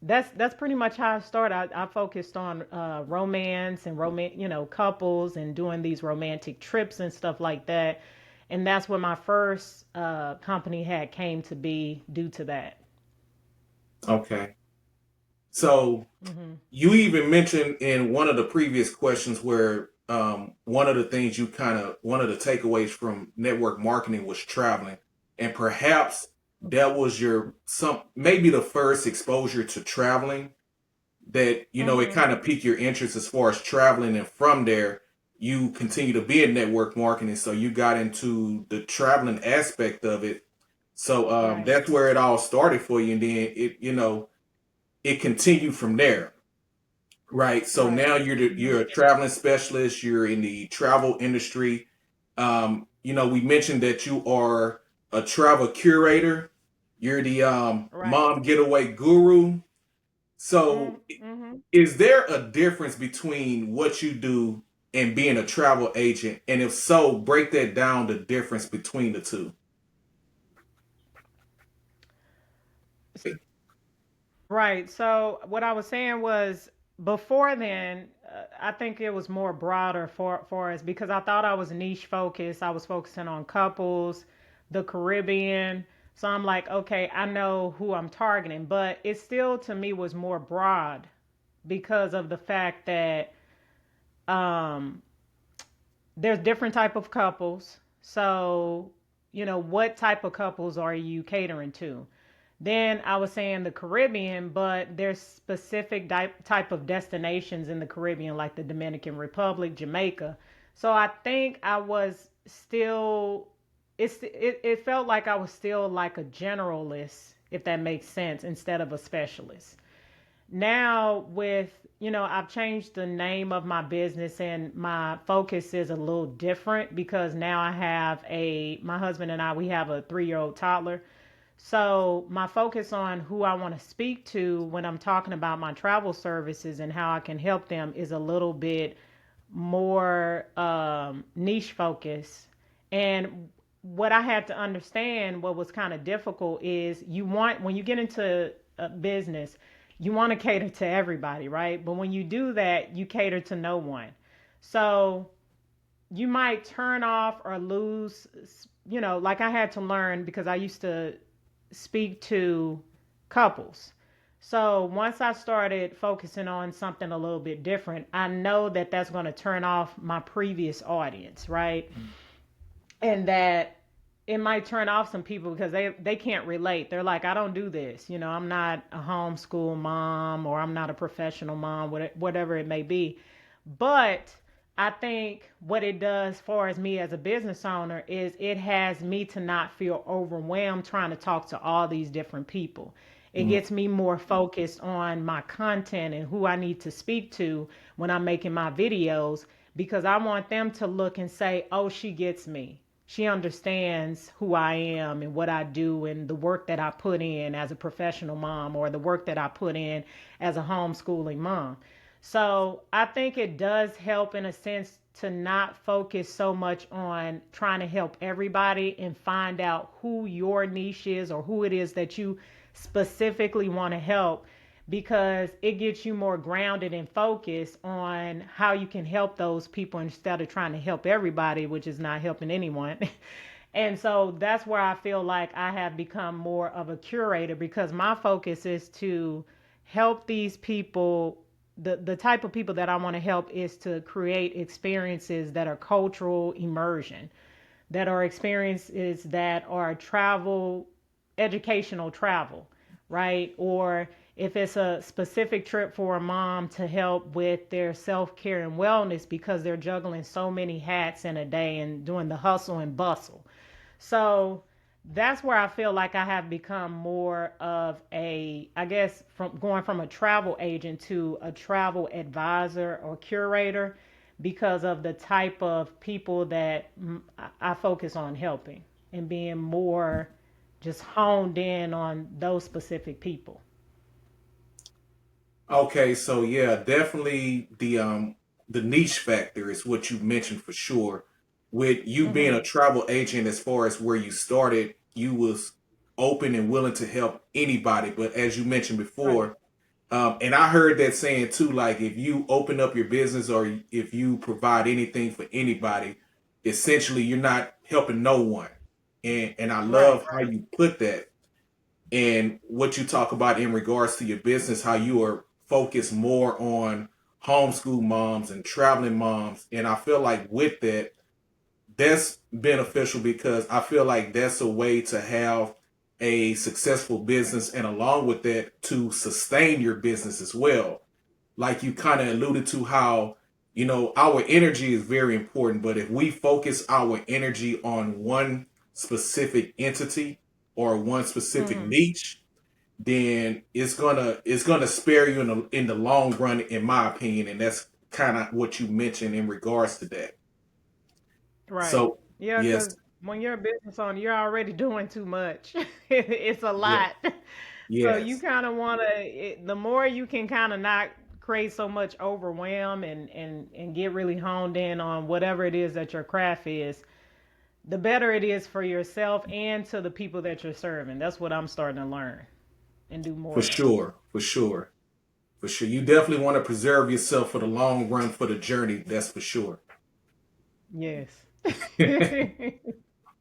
[SPEAKER 2] that's pretty much how I started. I focused on romance and couples, and doing these romantic trips and stuff like that. And that's when my first company had came to be due to that.
[SPEAKER 1] Okay. So
[SPEAKER 2] Hmm.
[SPEAKER 1] you even mentioned in one of the previous questions where one of the things one of the takeaways from network marketing was traveling, and perhaps that was your some maybe the first exposure to traveling that it
[SPEAKER 2] Hmm.
[SPEAKER 1] kind of piqued your interest as far as traveling, and from there you continue to be in network marketing, so you got into the traveling aspect of it. So
[SPEAKER 2] Right.
[SPEAKER 1] that's where it all started for you, and then it continued from there. Right. So
[SPEAKER 2] Right.
[SPEAKER 1] now
[SPEAKER 2] Hmm.
[SPEAKER 1] you're a traveling specialist. You're in the travel industry. We mentioned that you are a travel curator. You're the
[SPEAKER 2] Right.
[SPEAKER 1] mom getaway guru. So,
[SPEAKER 2] Mm-hmm.
[SPEAKER 1] is there a difference between what you do and being a travel agent? And if so, break that down, the difference between the two.
[SPEAKER 2] Right. So what I was saying was, before then, I think it was more broader for us because I thought I was niche focused. I was focusing on couples, the Caribbean. So I'm like, okay, I know who I'm targeting, but it still to me was more broad because of the fact that um, there's different type of couples. So, what type of couples are you catering to? Then I was saying the Caribbean, but there's specific type of destinations in the Caribbean, like the Dominican Republic, Jamaica. So I think I was still, it felt like I was still like a generalist, if that makes sense, instead of a specialist. Now with, I've changed the name of my business, and my focus is a little different because now my husband and I, we have a 3-year-old toddler. So my focus on who I want to speak to when I'm talking about my travel services and how I can help them is a little bit more niche focus. And what I had to understand, what was kind of difficult, is when you get into a business, you want to cater to everybody, right? But when you do that, you cater to no one. So you might turn off or lose, like I had to learn because I used to speak to couples. So once I started focusing on something a little bit different, I know that that's going to turn off my previous audience, right? And that it might turn off some people because they can't relate. They're like, I don't do this. I'm not a homeschool mom, or I'm not a professional mom, whatever it may be. But I think what it does for as me as a business owner is it has me to not feel overwhelmed trying to talk to all these different people. It
[SPEAKER 1] Mm.
[SPEAKER 2] gets me more focused on my content and who I need to speak to when I'm making my videos, because I want them to look and say, oh, she gets me. She understands who I am and what I do and the work that I put in as a professional mom, or the work that I put in as a homeschooling mom. So I think it does help in a sense to not focus so much on trying to help everybody and find out who your niche is or who it is that you specifically want to help, because it gets you more grounded and focused on how you can help those people instead of trying to help everybody, which is not helping anyone. And so that's where I feel like I have become more of a curator, because my focus is to help these people. The type of people that I want to help is to create experiences that are cultural immersion, that are experiences that are travel, educational travel, right? Or if it's a specific trip for a mom to help with their self care and wellness because they're juggling so many hats in a day and doing the hustle and bustle. So that's where I feel like I have become more of a, I guess, from going from a travel agent to a travel advisor or curator, because of the type of people that I focus on helping and being more just honed in on those specific people.
[SPEAKER 1] Okay, so yeah, definitely the niche factor is what you mentioned for sure. With you being a
[SPEAKER 2] Mm-hmm.
[SPEAKER 1] travel agent, as far as where you started, you was open and willing to help anybody. But as you mentioned
[SPEAKER 2] Right.
[SPEAKER 1] before, and I heard that saying too, like if you open up your business or if you provide anything for anybody, essentially you're not helping no one. And I
[SPEAKER 2] Right.
[SPEAKER 1] love how you put that and what you talk about in regards to your business, how you are focused more on homeschool moms and traveling moms. And I feel like with that, that's beneficial because I feel like that's a way to have a successful business and along with that to sustain your business as well. Like you kind of alluded to how, our energy is very important, but if we focus our energy on one specific entity or one specific
[SPEAKER 2] Mm-hmm.
[SPEAKER 1] niche, then it's gonna spare you in the long run, in my opinion, and that's kind of what you mentioned in regards to that.
[SPEAKER 2] Right.
[SPEAKER 1] So
[SPEAKER 2] Yeah,
[SPEAKER 1] yes,
[SPEAKER 2] because when you're a business owner, you're already doing too much. It's a
[SPEAKER 1] yeah,
[SPEAKER 2] lot. So you
[SPEAKER 1] yes,
[SPEAKER 2] kind of want to, the more you can kind of not create so much overwhelm and get really honed in on whatever it is that your craft is, the better it is for yourself and to the people that you're serving. That's what I'm starting to learn and do
[SPEAKER 1] for
[SPEAKER 2] more of.
[SPEAKER 1] sure, for sure, for sure. You definitely want to preserve yourself for the long run, for the journey. That's for sure.
[SPEAKER 2] Yes.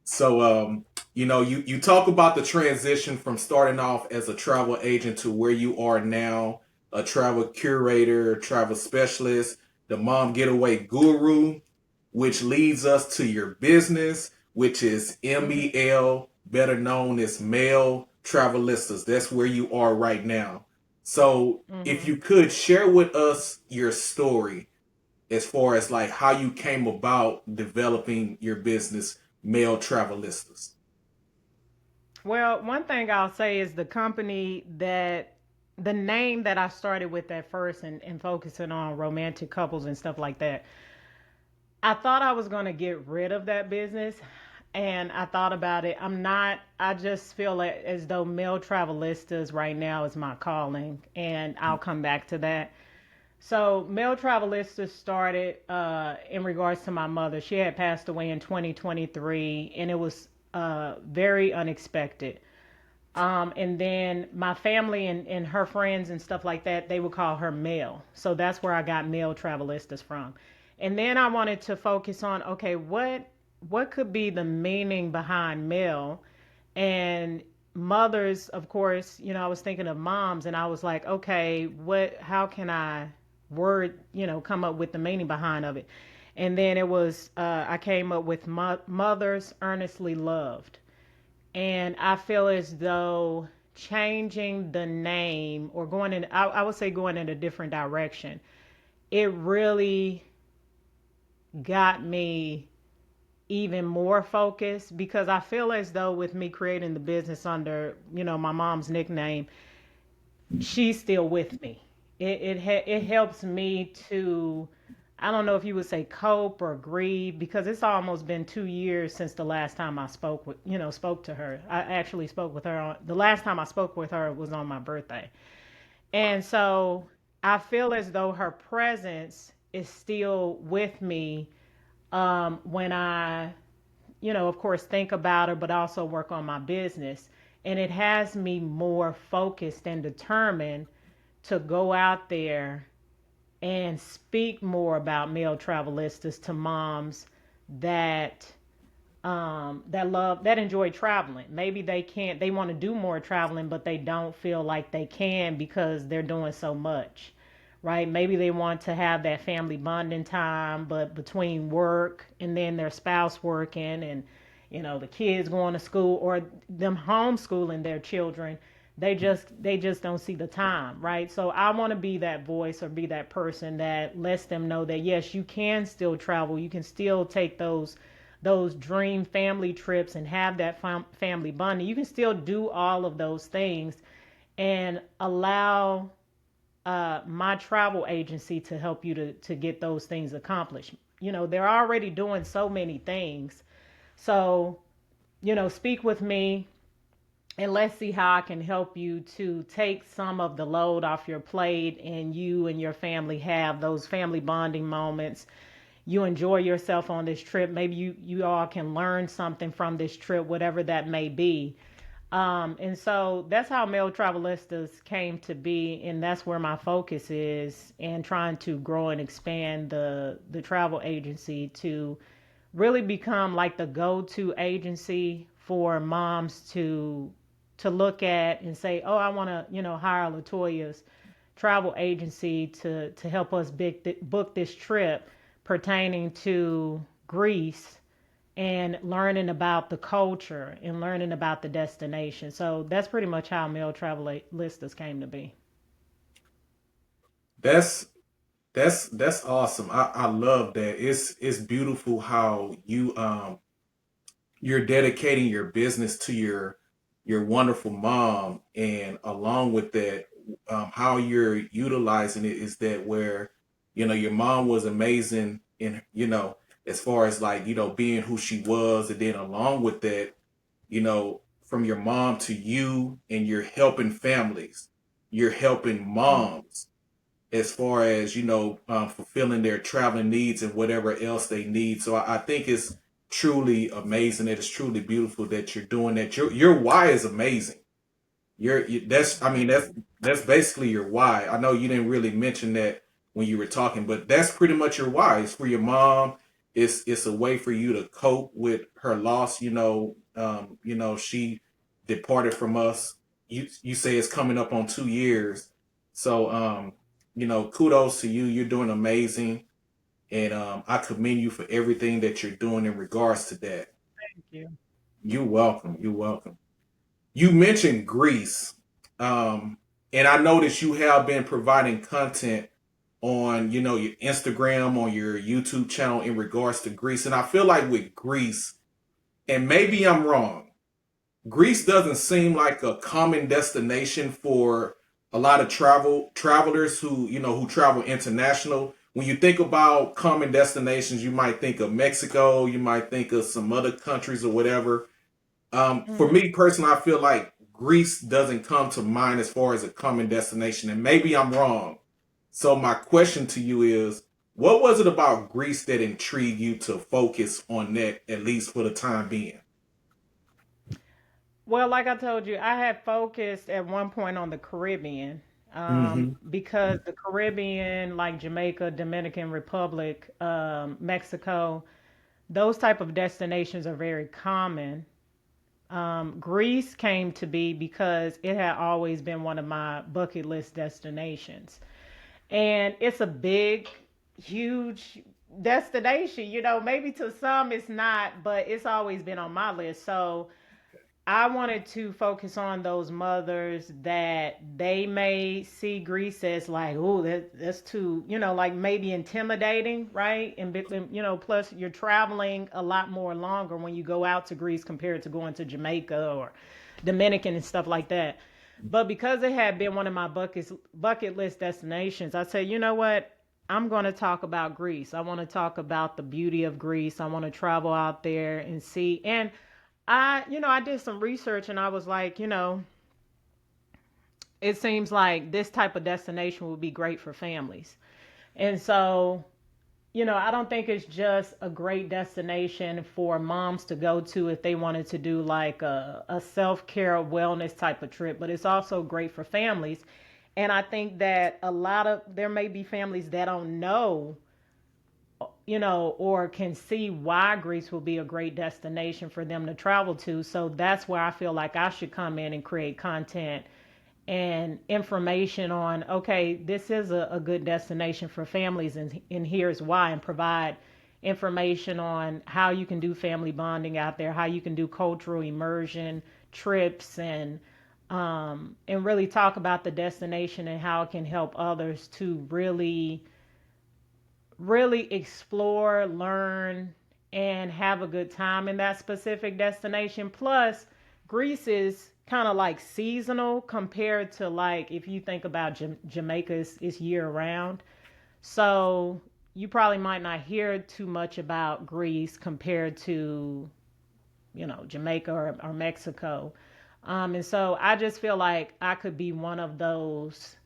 [SPEAKER 1] So, you talk about the transition from starting off as a travel agent to where you are now, a travel curator, travel specialist, the mom getaway guru, which leads us to your business, which is
[SPEAKER 2] Hmm.
[SPEAKER 1] M.E.L, better known as M.E.L Travelistas. That's where you are right now. So, if
[SPEAKER 2] Hmm.
[SPEAKER 1] you could share with us your story as far as like how you came about developing your business, Male Travelistas.
[SPEAKER 2] Well, one thing I'll say is the name that I started with at first and focusing on romantic couples and stuff like that, I thought I was going to get rid of that business. And I thought about it. I just feel like as though Male Travelistas right now is my calling. And I'll come back to that. So, Male Travelistas started in regards to my mother. She had passed away in 2023, and it was very unexpected. And then my family and her friends and stuff like that, they would call her Mel. So that's where I got Male Travelistas from. And then I wanted to focus on, okay, what could be the meaning behind Mel? And mothers, of course, I was thinking of moms, and I was like, okay, how can I come up with the meaning behind of it? And then I came up with mothers earnestly loved. And I feel as though changing the name or I would say going in a different direction, it really got me even more focused, because I feel as though with me creating the business under, my mom's nickname, she's still with me. It helps me to, I don't know if you would say cope or grieve, because it's almost been 2 years since the last time I spoke to her. I actually spoke with her the last time I spoke with her was on my birthday. And so I feel as though her presence is still with me when I, of course, think about her, but also work on my business. And it has me more focused and determined to go out there and speak more about male travelistas to moms that that enjoy traveling. Maybe they want to do more traveling, but they don't feel like they can because they're doing so much, right? Maybe they want to have that family bonding time, but between work and then their spouse working and the kids going to school or them homeschooling their children, they just don't see the time, right? So I want to be that voice or be that person that lets them know that yes, you can still travel, you can still take those dream family trips and have that family bonding. You can still do all of those things and allow my travel agency to help you to get those things accomplished. They're already doing so many things. So, speak with me and let's see how I can help you to take some of the load off your plate and you and your family have those family bonding moments. You enjoy yourself on this trip. Maybe you all can learn something from this trip, whatever that may be. And so that's how Male Travelistas came to be, and that's where my focus is, and trying to grow and expand the travel agency to really become like the go-to agency for moms to look at and say, oh, I want to hire LaToya's travel agency to help us book this trip pertaining to Greece and learning about the culture and learning about the destination. So that's pretty much how Male Travelistas came to be.
[SPEAKER 1] That's that's awesome. I love that. It's beautiful how you're dedicating your business to your wonderful mom, and along with that, how you're utilizing it is that where your mom was amazing in as far as like being who she was, and then along with that, from your mom to you, and you're helping families, you're helping moms as far as fulfilling their traveling needs and whatever else they need. So I think it's truly amazing. It is truly beautiful that you're doing that. Your why is amazing. That's, I mean, that's basically your why. I know you didn't really mention that when you were talking, but that's pretty much your why. It's for your mom. It's a way for you to cope with her loss. She departed from us. You say it's coming up on 2 years. So kudos to you. You're doing amazing, and I commend you for everything that you're doing in regards to that.
[SPEAKER 2] Thank you.
[SPEAKER 1] You're welcome. You're welcome. You mentioned Greece, um, and I noticed you have been providing content on, your Instagram, on your YouTube channel in regards to Greece. And I feel like with Greece, and maybe I'm wrong, Greece doesn't seem like a common destination for a lot of travelers who travel international. When you think about common destinations, you might think of Mexico, you might think of some other countries or whatever. For
[SPEAKER 2] Hmm.
[SPEAKER 1] me personally, I feel like Greece doesn't come to mind as far as a common destination, and maybe I'm wrong. So my question to you is, what was it about Greece that intrigued you to focus on that, at least for the time being?
[SPEAKER 2] Well, like I told you, I had focused at one point on the Caribbean
[SPEAKER 1] Hmm.
[SPEAKER 2] because the Caribbean, like Jamaica, Dominican Republic, Mexico, those type of destinations are very common. Greece came to be because it had always been one of my bucket list destinations. And it's a big, huge destination. Maybe to some it's not, but it's always been on my list. So I wanted to focus on those mothers that they may see Greece as like, oh, that's too, like maybe intimidating, right? And plus you're traveling a lot more longer when you go out to Greece compared to going to Jamaica or Dominican and stuff like that. But because it had been one of my bucket list destinations, I said, you know what? I'm going to talk about Greece. I want to talk about the beauty of Greece. I want to travel out there and see. And I did some research and I was like, it seems like this type of destination would be great for families. And so, I don't think it's just a great destination for moms to go to if they wanted to do like a self care wellness type of trip, but it's also great for families. And I think that there may be families that don't know, or can see why Greece will be a great destination for them to travel to. So that's where I feel like I should come in and create content and information on, okay, this is a good destination for families, and here's why, and provide information on how you can do family bonding out there, how you can do cultural immersion trips, and really talk about the destination and how it can help others to really explore, learn, and have a good time in that specific destination. Plus, Greece is kind of like seasonal compared to, like, if you think about Jamaica is year round. So you probably might not hear too much about Greece compared to, Jamaica or Mexico. And so I just feel like I could be one of those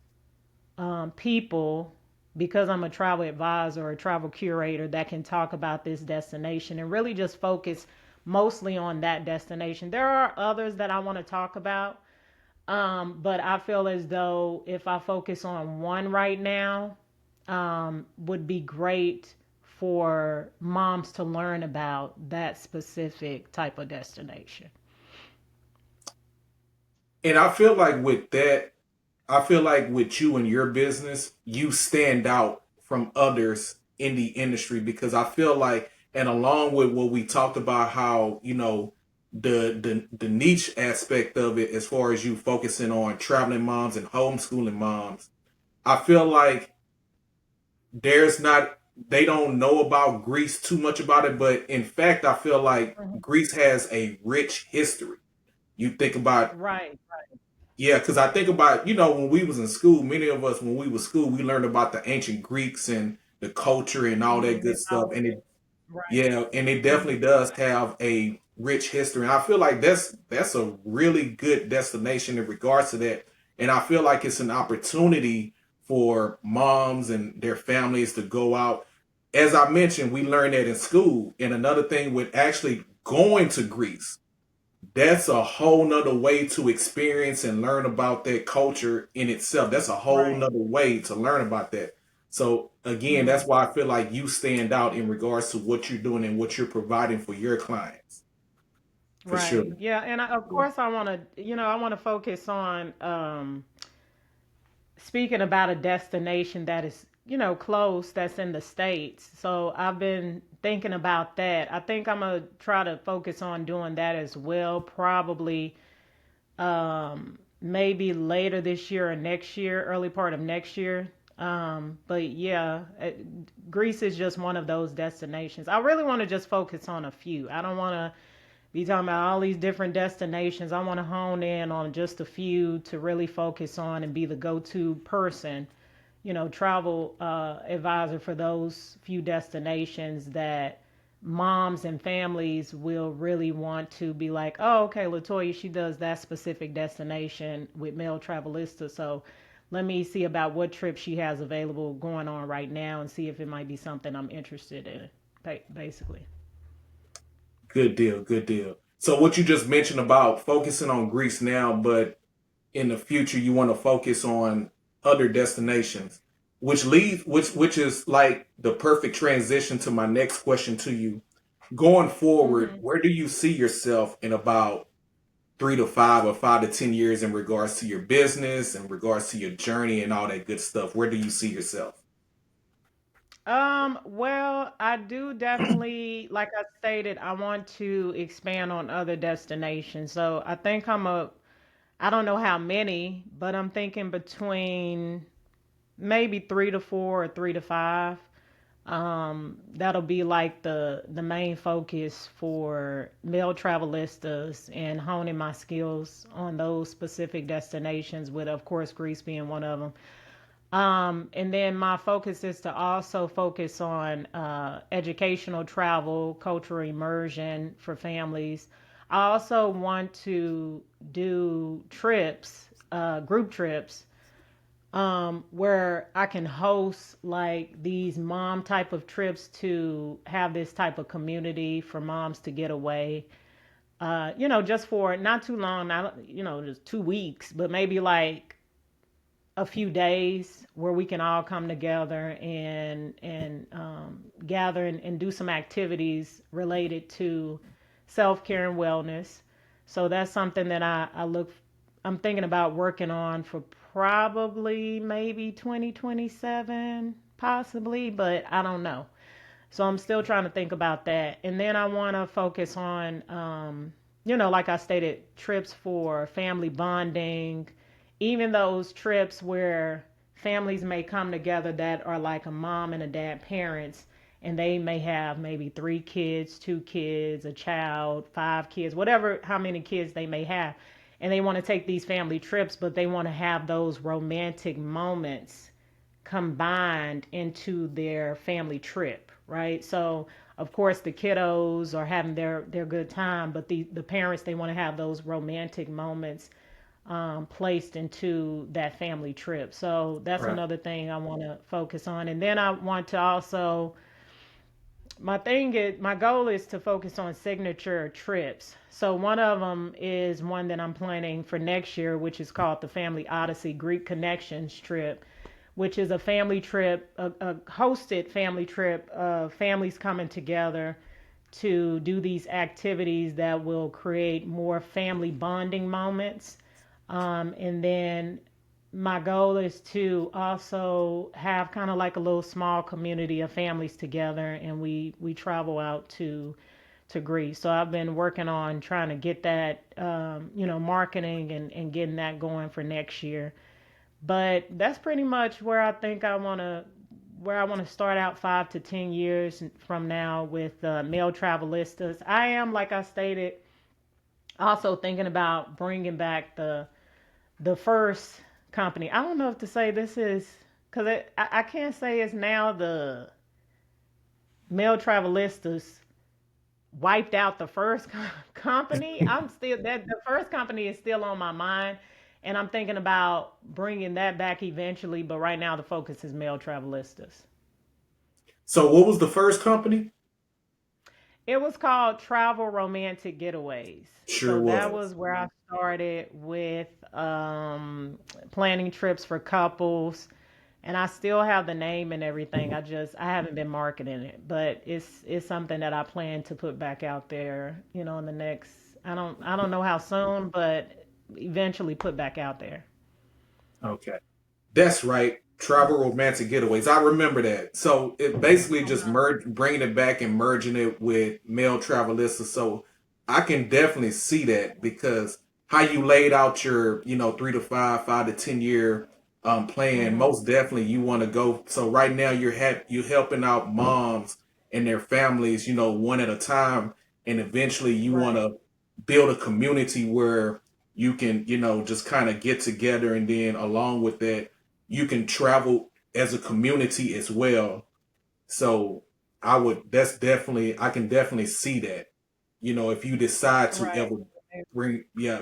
[SPEAKER 2] people, because I'm a travel advisor or a travel curator, that can talk about this destination and really just focus mostly on that destination. There are others that I want to talk about, but I feel as though if I focus on one right now, would be great for moms to learn about that specific type of destination.
[SPEAKER 1] And I feel like with that, I feel like with you and your business, you stand out from others in the industry because I feel like, and along with what we talked about, how the niche aspect of it, as far as you focusing on traveling moms and homeschooling moms, I feel like there's not they don't know about Greece too much about it, but in fact, I feel like
[SPEAKER 2] Mhm.
[SPEAKER 1] Greece has a rich history. You think about
[SPEAKER 2] Right.
[SPEAKER 1] Yeah, because I think about, when we was in school, many of us, when we was school, we learned about the ancient Greeks and the culture and all that
[SPEAKER 2] Mm-hmm.
[SPEAKER 1] good stuff. And it,
[SPEAKER 2] Right.
[SPEAKER 1] yeah, and it
[SPEAKER 2] Mm-hmm.
[SPEAKER 1] definitely does have a rich history. And I feel like that's a really good destination in regards to that. And I feel like it's an opportunity for moms and their families to go out. As I mentioned, we learned that in school. And another thing with actually going to Greece, that's a whole nother way to experience and learn about that culture in itself. That's a whole
[SPEAKER 2] Right.
[SPEAKER 1] nother way to learn about that. So again, that's
[SPEAKER 2] Mm-hmm.
[SPEAKER 1] why I feel like you stand out in regards to what you're doing and what you're providing for your clients. For sure.
[SPEAKER 2] Right. Yeah, and of course I want to, I want to focus on speaking about a destination that is, close, that's in the States. So I've been thinking about that. I think I'm going to try to focus on doing that as well, probably maybe later this year or next year, early part of next year. But yeah, Greece is just one of those destinations. I really want to just focus on a few. I don't want to be talking about all these different destinations. I want to hone in on just a few to really focus on and be the go-to person, travel advisor for those few destinations that moms and families will really want to be like, oh, okay, LaToya, she does that specific destination with M.E.L Travelistas. So let me see about what trip she has available going on right now and see if it might be something I'm interested in, basically.
[SPEAKER 1] Good deal. Good deal. So what you just mentioned about focusing on Greece now, but in the future you want to focus on other destinations, which is like the perfect transition to my next question to you. Going forward,
[SPEAKER 2] Mm-hmm.
[SPEAKER 1] where do you see yourself in about 3 to 5 or 5 to 10 years in regards to your business, in regards to your journey and all that good stuff? Where do you see yourself?
[SPEAKER 2] Well, I do definitely, like I stated, I want to expand on other destinations. So I think I don't know how many, but I'm thinking between maybe 3 to 4 or 3 to 5. That'll be like the main focus for male travelistas and honing my skills on those specific destinations, with of course Greece being one of them. And then my focus is to also focus on educational travel, cultural immersion for families. I also want to do trips group trips where I can host like these mom type of trips to have this type of community for moms to get away. Just for not too long, not just 2 weeks, but maybe like a few days where we can all come together and gather and do some activities related to self care and wellness. So that's something that I'm thinking about working on for probably maybe 2027, possibly, but I don't know. So I'm still trying to think about that. And then I want to focus on, like I stated, trips for family bonding, even those trips where families may come together that are like a mom and a dad parents, and they may have maybe 3 kids, 2 kids, a child, 5 kids, whatever, how many kids they may have. And they want to take these family trips, but they want to have those romantic moments combined into their family trip, right? So of course the kiddos are having their good time, but the parents, they want to have those romantic moments placed into that family trip. So that's
[SPEAKER 1] Right.
[SPEAKER 2] another thing I want to focus on. And then I want to also, my goal is to focus on signature trips. So one of them is one that I'm planning for next year, which is called the Family Odyssey Greek Connections trip, which is a family trip, a hosted family trip of families coming together to do these activities that will create more family bonding moments. And then my goal is to also have kind of like a little small community of families together, and we travel out to Greece. So I've been working on trying to get that, marketing and getting that going for next year. But that's pretty much where I think where I want to start out 5 to 10 years from now with M.E.L Travelistas. I am, like I stated, also thinking about bringing back the first company. I don't know if to say this is because I can't say it's now the M.E.L Travelistas wiped out the first company. I'm still that the first company is still on my mind, and I'm thinking about bringing that back eventually. But right now, the focus is M.E.L Travelistas.
[SPEAKER 1] So what was the first company?
[SPEAKER 2] It was called Travel Romantic Getaways.
[SPEAKER 1] Sure
[SPEAKER 2] So that
[SPEAKER 1] was.
[SPEAKER 2] was where I started with planning trips for couples, and I still have the name and everything. I haven't been marketing it, but it's something that I plan to put back out there. In the next, I don't know how soon, but eventually put back out there.
[SPEAKER 1] Okay. That's right. Travel romantic getaways. I remember that. So it basically just bringing it back and merging it with male travelistas. So I can definitely see that because how you laid out your, 3 to 5, 5 to 10 year plan.
[SPEAKER 2] Mhm.
[SPEAKER 1] Most definitely you want to go. So right now you're helping out moms and their families, one at a time, and eventually you want
[SPEAKER 2] Right.
[SPEAKER 1] to build a community where you can, just kind of get together, and then along with that you can travel as a community as well. So I can definitely see that. If you decide to
[SPEAKER 2] Right.
[SPEAKER 1] ever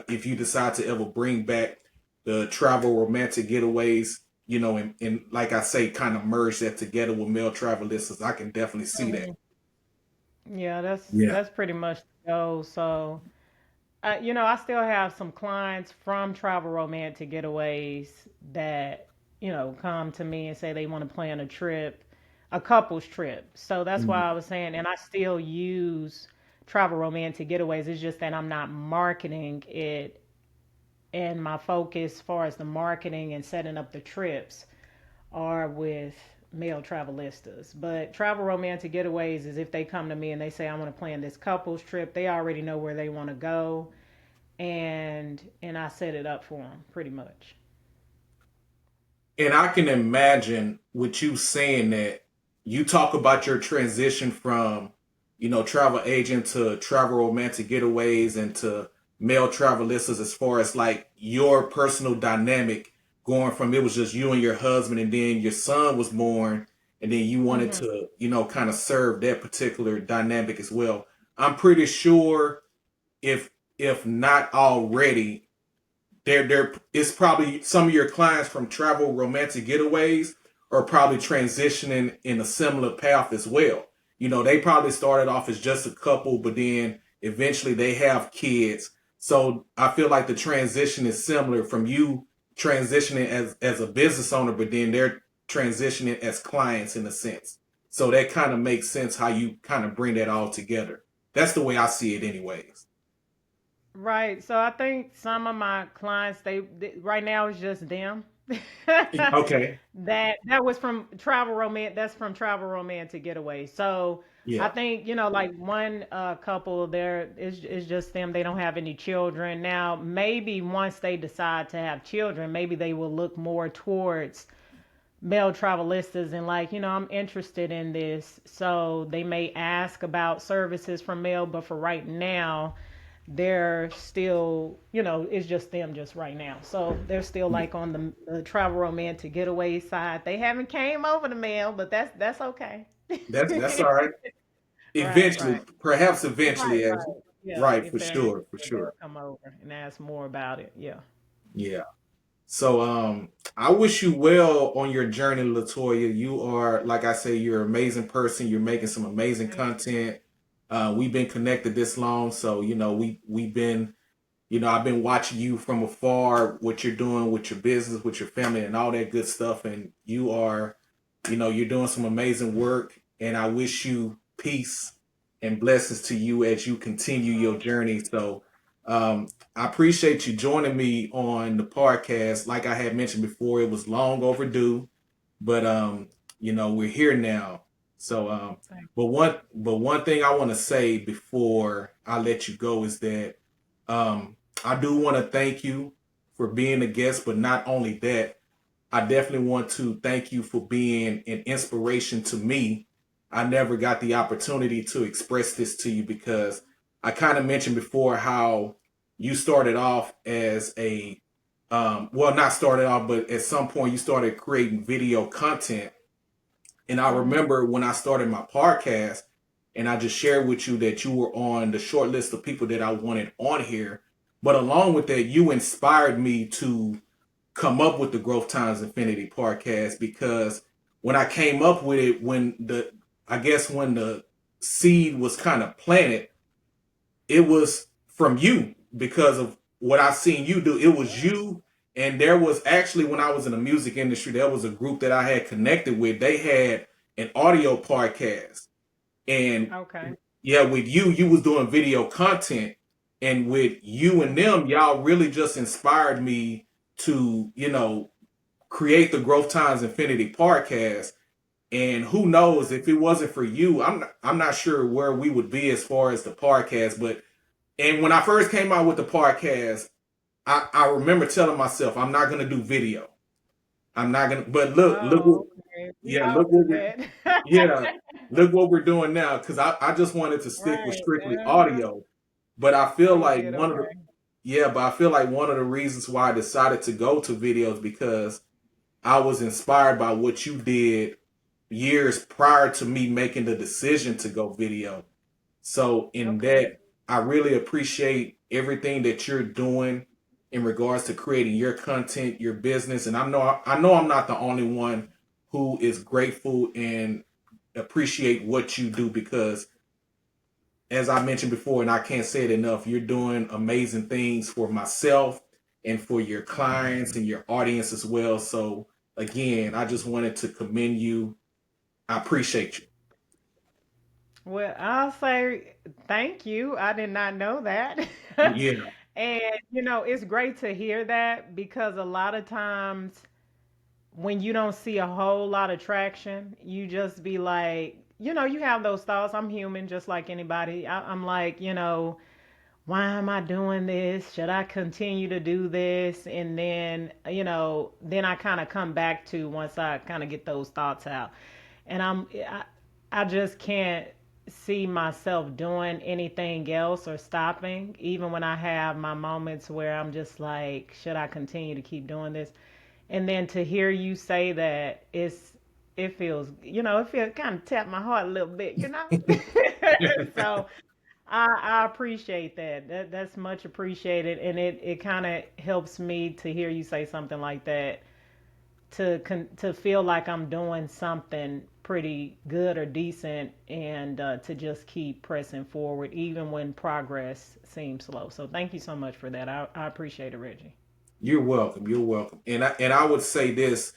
[SPEAKER 1] if you decide to ever bring back the travel romantic getaways, and like I say, kind of merge that together with male travelistas, I can definitely see that.
[SPEAKER 2] Mhm. Yeah, that's
[SPEAKER 1] Yeah.
[SPEAKER 2] that's pretty much the goal. So I still have some clients from Travel Romantic Getaways that, come to me and say they want to plan a trip, a couple's trip. So that's why
[SPEAKER 1] Mhm.
[SPEAKER 2] I was saying, and I still use Travel Romantic Getaways. It's just that I'm not marketing it, and my focus as far as the marketing and setting up the trips are with male travelistas. But Travel Romantic Getaways is if they come to me and they say, I want to plan this couple's trip, they already know where they want to go, and I set it up for them pretty much.
[SPEAKER 1] And I can imagine with you saying that you talk about your transition from, travel agent to travel romantic getaways and to male travelistas as far as like your personal dynamic going from it was just you and your husband and then your son was born and then you wanted
[SPEAKER 2] Hmm.
[SPEAKER 1] to, kind of serve that particular dynamic as well. I'm pretty sure if if not already, they're it's probably some of your clients from travel romantic getaways are probably transitioning in a similar path as well. You know, they probably started off as just a couple, but then eventually they have kids. So I feel like the transition is similar from you transitioning as a business owner, but then they're transitioning as clients in a sense. So that kind of makes sense how you kind of bring that all together. That's the way I see it, anyways.
[SPEAKER 2] Right. So I think some of my clients, right now it's just them.
[SPEAKER 1] Okay.
[SPEAKER 2] That was from travel romance. That's from travel romantic getaway. So I
[SPEAKER 1] Yeah.
[SPEAKER 2] think like one couple there is just them. They don't have any children now. Maybe once they decide to have children, maybe they will look more towards male travelistas and like I'm interested in this. So they may ask about services from male, but for right now they're still, it's just them just right now. So they're still like on the travel romantic getaway side. They haven't came over the mail, but that's okay.
[SPEAKER 1] That's all right.
[SPEAKER 2] Right,
[SPEAKER 1] Eventually,
[SPEAKER 2] right,
[SPEAKER 1] perhaps
[SPEAKER 2] right,
[SPEAKER 1] eventually, as
[SPEAKER 2] right. Yeah,
[SPEAKER 1] right,
[SPEAKER 2] if
[SPEAKER 1] for
[SPEAKER 2] they're
[SPEAKER 1] sure, for
[SPEAKER 2] interested, they'll
[SPEAKER 1] sure.
[SPEAKER 2] come over and ask more about it. Yeah.
[SPEAKER 1] Yeah. So I wish you well on your journey, LaToya. You are, like I say, you're an amazing person. You're making some amazing
[SPEAKER 2] Thank you.
[SPEAKER 1] content. We've been connected this long, so we've been, I've been watching you from afar, what you're doing with your business, with your family, and all that good stuff. And you are, you're doing some amazing work. And I wish you peace and blessings to you as you continue your
[SPEAKER 2] Oh,
[SPEAKER 1] journey. So I appreciate you joining me on the podcast. Like I had mentioned before, it was long overdue, but we're here now. So
[SPEAKER 2] thank
[SPEAKER 1] but one thing I want to say before I let you go is that I do want to thank you for being a guest, but not only that, I definitely want to thank you for being an inspiration to me. I never got the opportunity to express this to you because I kind of mentioned before how you started off as well, not started off, but at some point you started creating video content. And I
[SPEAKER 2] you. Hmm.
[SPEAKER 1] remember when I started my podcast and I just shared with you that you were on the short list of people that I wanted on here. But along with that, you inspired me to come up with the Growth Times Infinity podcast because when I came up with it, I guess when the seed was kind of planted, it was from you because of what I seen you do. It was you. And there was actually, when I was in the music industry, there was a group that I had connected with. They had an audio podcast. And
[SPEAKER 2] Okay.
[SPEAKER 1] yeah, with you was doing video content. And with you and them, y'all really just inspired me to, create the Growth Times Infinity podcast. And who knows if it wasn't for you, I'm not sure where we would be as far as the podcast. But and when I first came out with the podcast, I remember telling myself I'm not gonna do video. I'm not gonna. But look what
[SPEAKER 2] Oh, okay. We
[SPEAKER 1] yeah,
[SPEAKER 2] all
[SPEAKER 1] look what
[SPEAKER 2] do
[SPEAKER 1] we're
[SPEAKER 2] that.
[SPEAKER 1] yeah, look what we're doing now. Because I just wanted to stick with
[SPEAKER 2] Right.
[SPEAKER 1] strictly audio. But I feel
[SPEAKER 2] You
[SPEAKER 1] like
[SPEAKER 2] did
[SPEAKER 1] one of the
[SPEAKER 2] okay.
[SPEAKER 1] yeah, but I feel like one of the reasons why I decided to go to videos because I was inspired by what you did years prior to me making the decision to go video. So in
[SPEAKER 2] Okay.
[SPEAKER 1] that, I really appreciate everything that you're doing in regards to creating your content, your business, and I know I'm not the only one who is grateful and appreciate what you do because as I mentioned before, and I can't say it enough, you're doing amazing things for myself and for your clients and your audience as well. So again, I just wanted to commend you. I appreciate
[SPEAKER 2] Well, I'll say thank you. I did not know that.
[SPEAKER 1] you. Yeah.
[SPEAKER 2] And, it's great to hear that because a lot of times when you don't see a whole lot of traction, you just be like, you have those thoughts. I'm human just like anybody. I'm like, why am I doing this? Should I continue to do this? And then, then I kind of come back to once I kind of get those thoughts out. And I just can't see myself doing anything else or stopping, even when I have my moments where I'm just like, should I continue to keep doing this? And then to hear you say that, it feels, it feels kind of tap my heart a little bit. So I appreciate that. That's much appreciated, and it kind of helps me to hear you say something like that to feel like I'm doing something pretty good or decent, and to just keep pressing forward even when progress seems slow. So thank you so much for that. I appreciate it, Reggie.
[SPEAKER 1] You're welcome. You're welcome. And I would say this.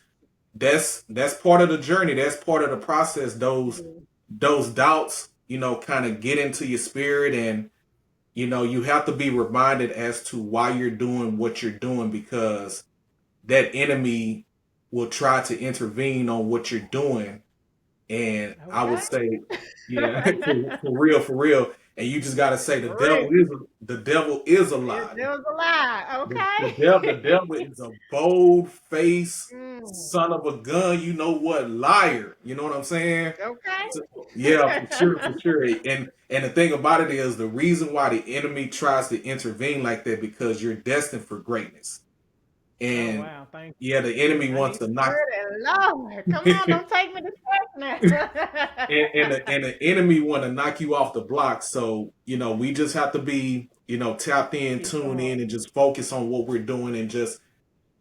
[SPEAKER 1] That's part of the journey. That's part of the process. Those doubts, kind of get into your spirit, and you have to be reminded as to why you're doing what you're doing, because that enemy will try to intervene on what you're doing. And I would
[SPEAKER 2] Okay.
[SPEAKER 1] say, yeah, for real, for real. And you just got to say
[SPEAKER 2] For real.
[SPEAKER 1] the devil is a lie.
[SPEAKER 2] It was a lie.
[SPEAKER 1] The devil
[SPEAKER 2] Okay.
[SPEAKER 1] is a bold face
[SPEAKER 2] Mm,
[SPEAKER 1] son of a gun. You know what? Liar. You know what I'm saying?
[SPEAKER 2] okay.
[SPEAKER 1] So, yeah, for sure, for sure. And the thing about it is, the reason why the enemy tries to intervene like that, because you're destined for greatness.
[SPEAKER 2] Oh
[SPEAKER 1] And
[SPEAKER 2] wow, thank you.
[SPEAKER 1] yeah, the enemy
[SPEAKER 2] I
[SPEAKER 1] wants
[SPEAKER 2] need
[SPEAKER 1] to
[SPEAKER 2] to
[SPEAKER 1] knock.
[SPEAKER 2] hear that. Lord, come on, don't take me to church now.
[SPEAKER 1] And the enemy want to knock you off the block. So we just have to be tapped in,
[SPEAKER 2] Keep
[SPEAKER 1] tuned
[SPEAKER 2] going.
[SPEAKER 1] in, and just focus on what we're doing, and just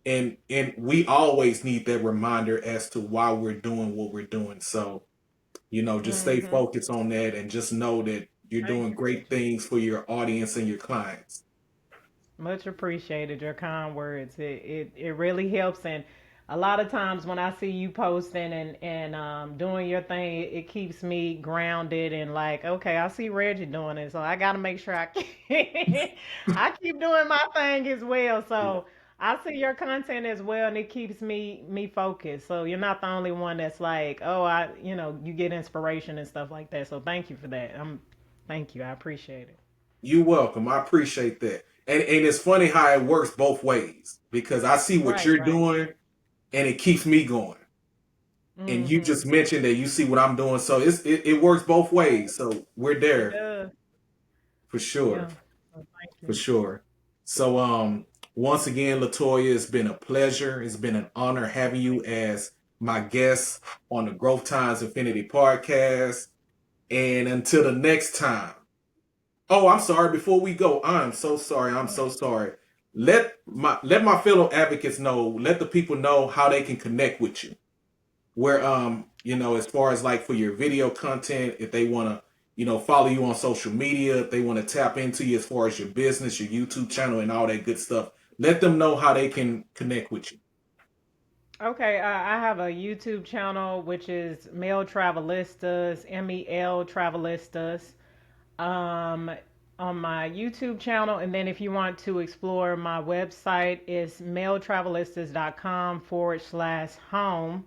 [SPEAKER 1] and we always need that reminder as to why we're doing what we're doing. So just stay
[SPEAKER 2] Mm-hmm.
[SPEAKER 1] focused on that, and just know that you're
[SPEAKER 2] Thank
[SPEAKER 1] doing
[SPEAKER 2] you,
[SPEAKER 1] great
[SPEAKER 2] Reggie.
[SPEAKER 1] things for your audience and your clients.
[SPEAKER 2] Much appreciated your kind words. It really helps, and a lot of times when I see you posting and doing your thing, it keeps me grounded and like, okay, I see Reggie doing it, so I got to make sure I keep, I keep doing my thing as well.
[SPEAKER 1] Yeah.
[SPEAKER 2] So I see your content as well, and it keeps me focused. So you're not the only one that's like, oh, you get inspiration and stuff like that. So thank you for that. Thank you. I appreciate it.
[SPEAKER 1] You're welcome. I appreciate that. And it's funny how it works both ways, because I see what
[SPEAKER 2] Right,
[SPEAKER 1] you're
[SPEAKER 2] right.
[SPEAKER 1] doing and it keeps me going. And you
[SPEAKER 2] Mm-hmm.
[SPEAKER 1] just mentioned that you see what I'm doing, so it works both ways. So we're
[SPEAKER 2] It
[SPEAKER 1] there
[SPEAKER 2] does.
[SPEAKER 1] for sure,
[SPEAKER 2] Yeah. So thank
[SPEAKER 1] for
[SPEAKER 2] you.
[SPEAKER 1] sure. So once again, LaToya, it's been a pleasure. It's been an honor having you as my guest on the Growth Times Infinity podcast. And until the next time. Oh, I'm sorry. Before we go, I'm so sorry. I'm so sorry. Let my fellow advocates know. Let the people know how they can connect with you. Where as far as like for your video content, if they want to follow you on social media, if they want to tap into you as far as your business, your YouTube channel, and all that good stuff, let them know how they can connect with you.
[SPEAKER 2] Okay, I have a YouTube channel which is Male Travelistas, M.E.L. Travelistas, um, on my YouTube channel. And then if you want to explore my website, it's mailtravelistas.com/home.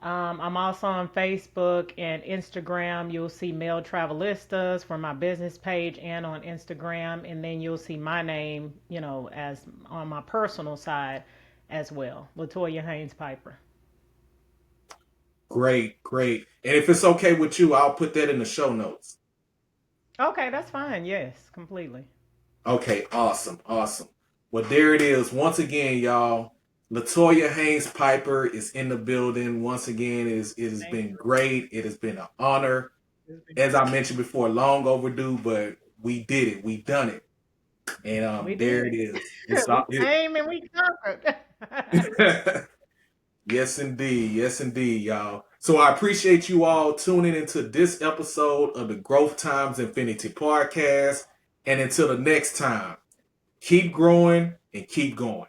[SPEAKER 2] I'm also on Facebook and Instagram. You'll see Male Travelistas for my business page and on Instagram. And then you'll see my name, as on my personal side as well. LaToya Haynes-Piper.
[SPEAKER 1] Great, great. And if it's okay with you, I'll put that in the show notes.
[SPEAKER 2] Okay, that's fine. Yes, completely.
[SPEAKER 1] Okay, awesome, awesome. Well, there it is. Once again, y'all. LaToya Haynes Piper is in the building. Once again, it has
[SPEAKER 2] Thank
[SPEAKER 1] been
[SPEAKER 2] you.
[SPEAKER 1] great. It has been an honor.
[SPEAKER 2] It's been
[SPEAKER 1] As I
[SPEAKER 2] great.
[SPEAKER 1] mentioned before, long overdue, but we did it. We done it. And
[SPEAKER 2] We did
[SPEAKER 1] there it
[SPEAKER 2] it.
[SPEAKER 1] is. It's
[SPEAKER 2] We
[SPEAKER 1] it,
[SPEAKER 2] came and we conquered.
[SPEAKER 1] yes, indeed. Yes, indeed, y'all. So I appreciate you all tuning into this episode of the Growth Times Infinity podcast. And until the next time, keep growing and keep going.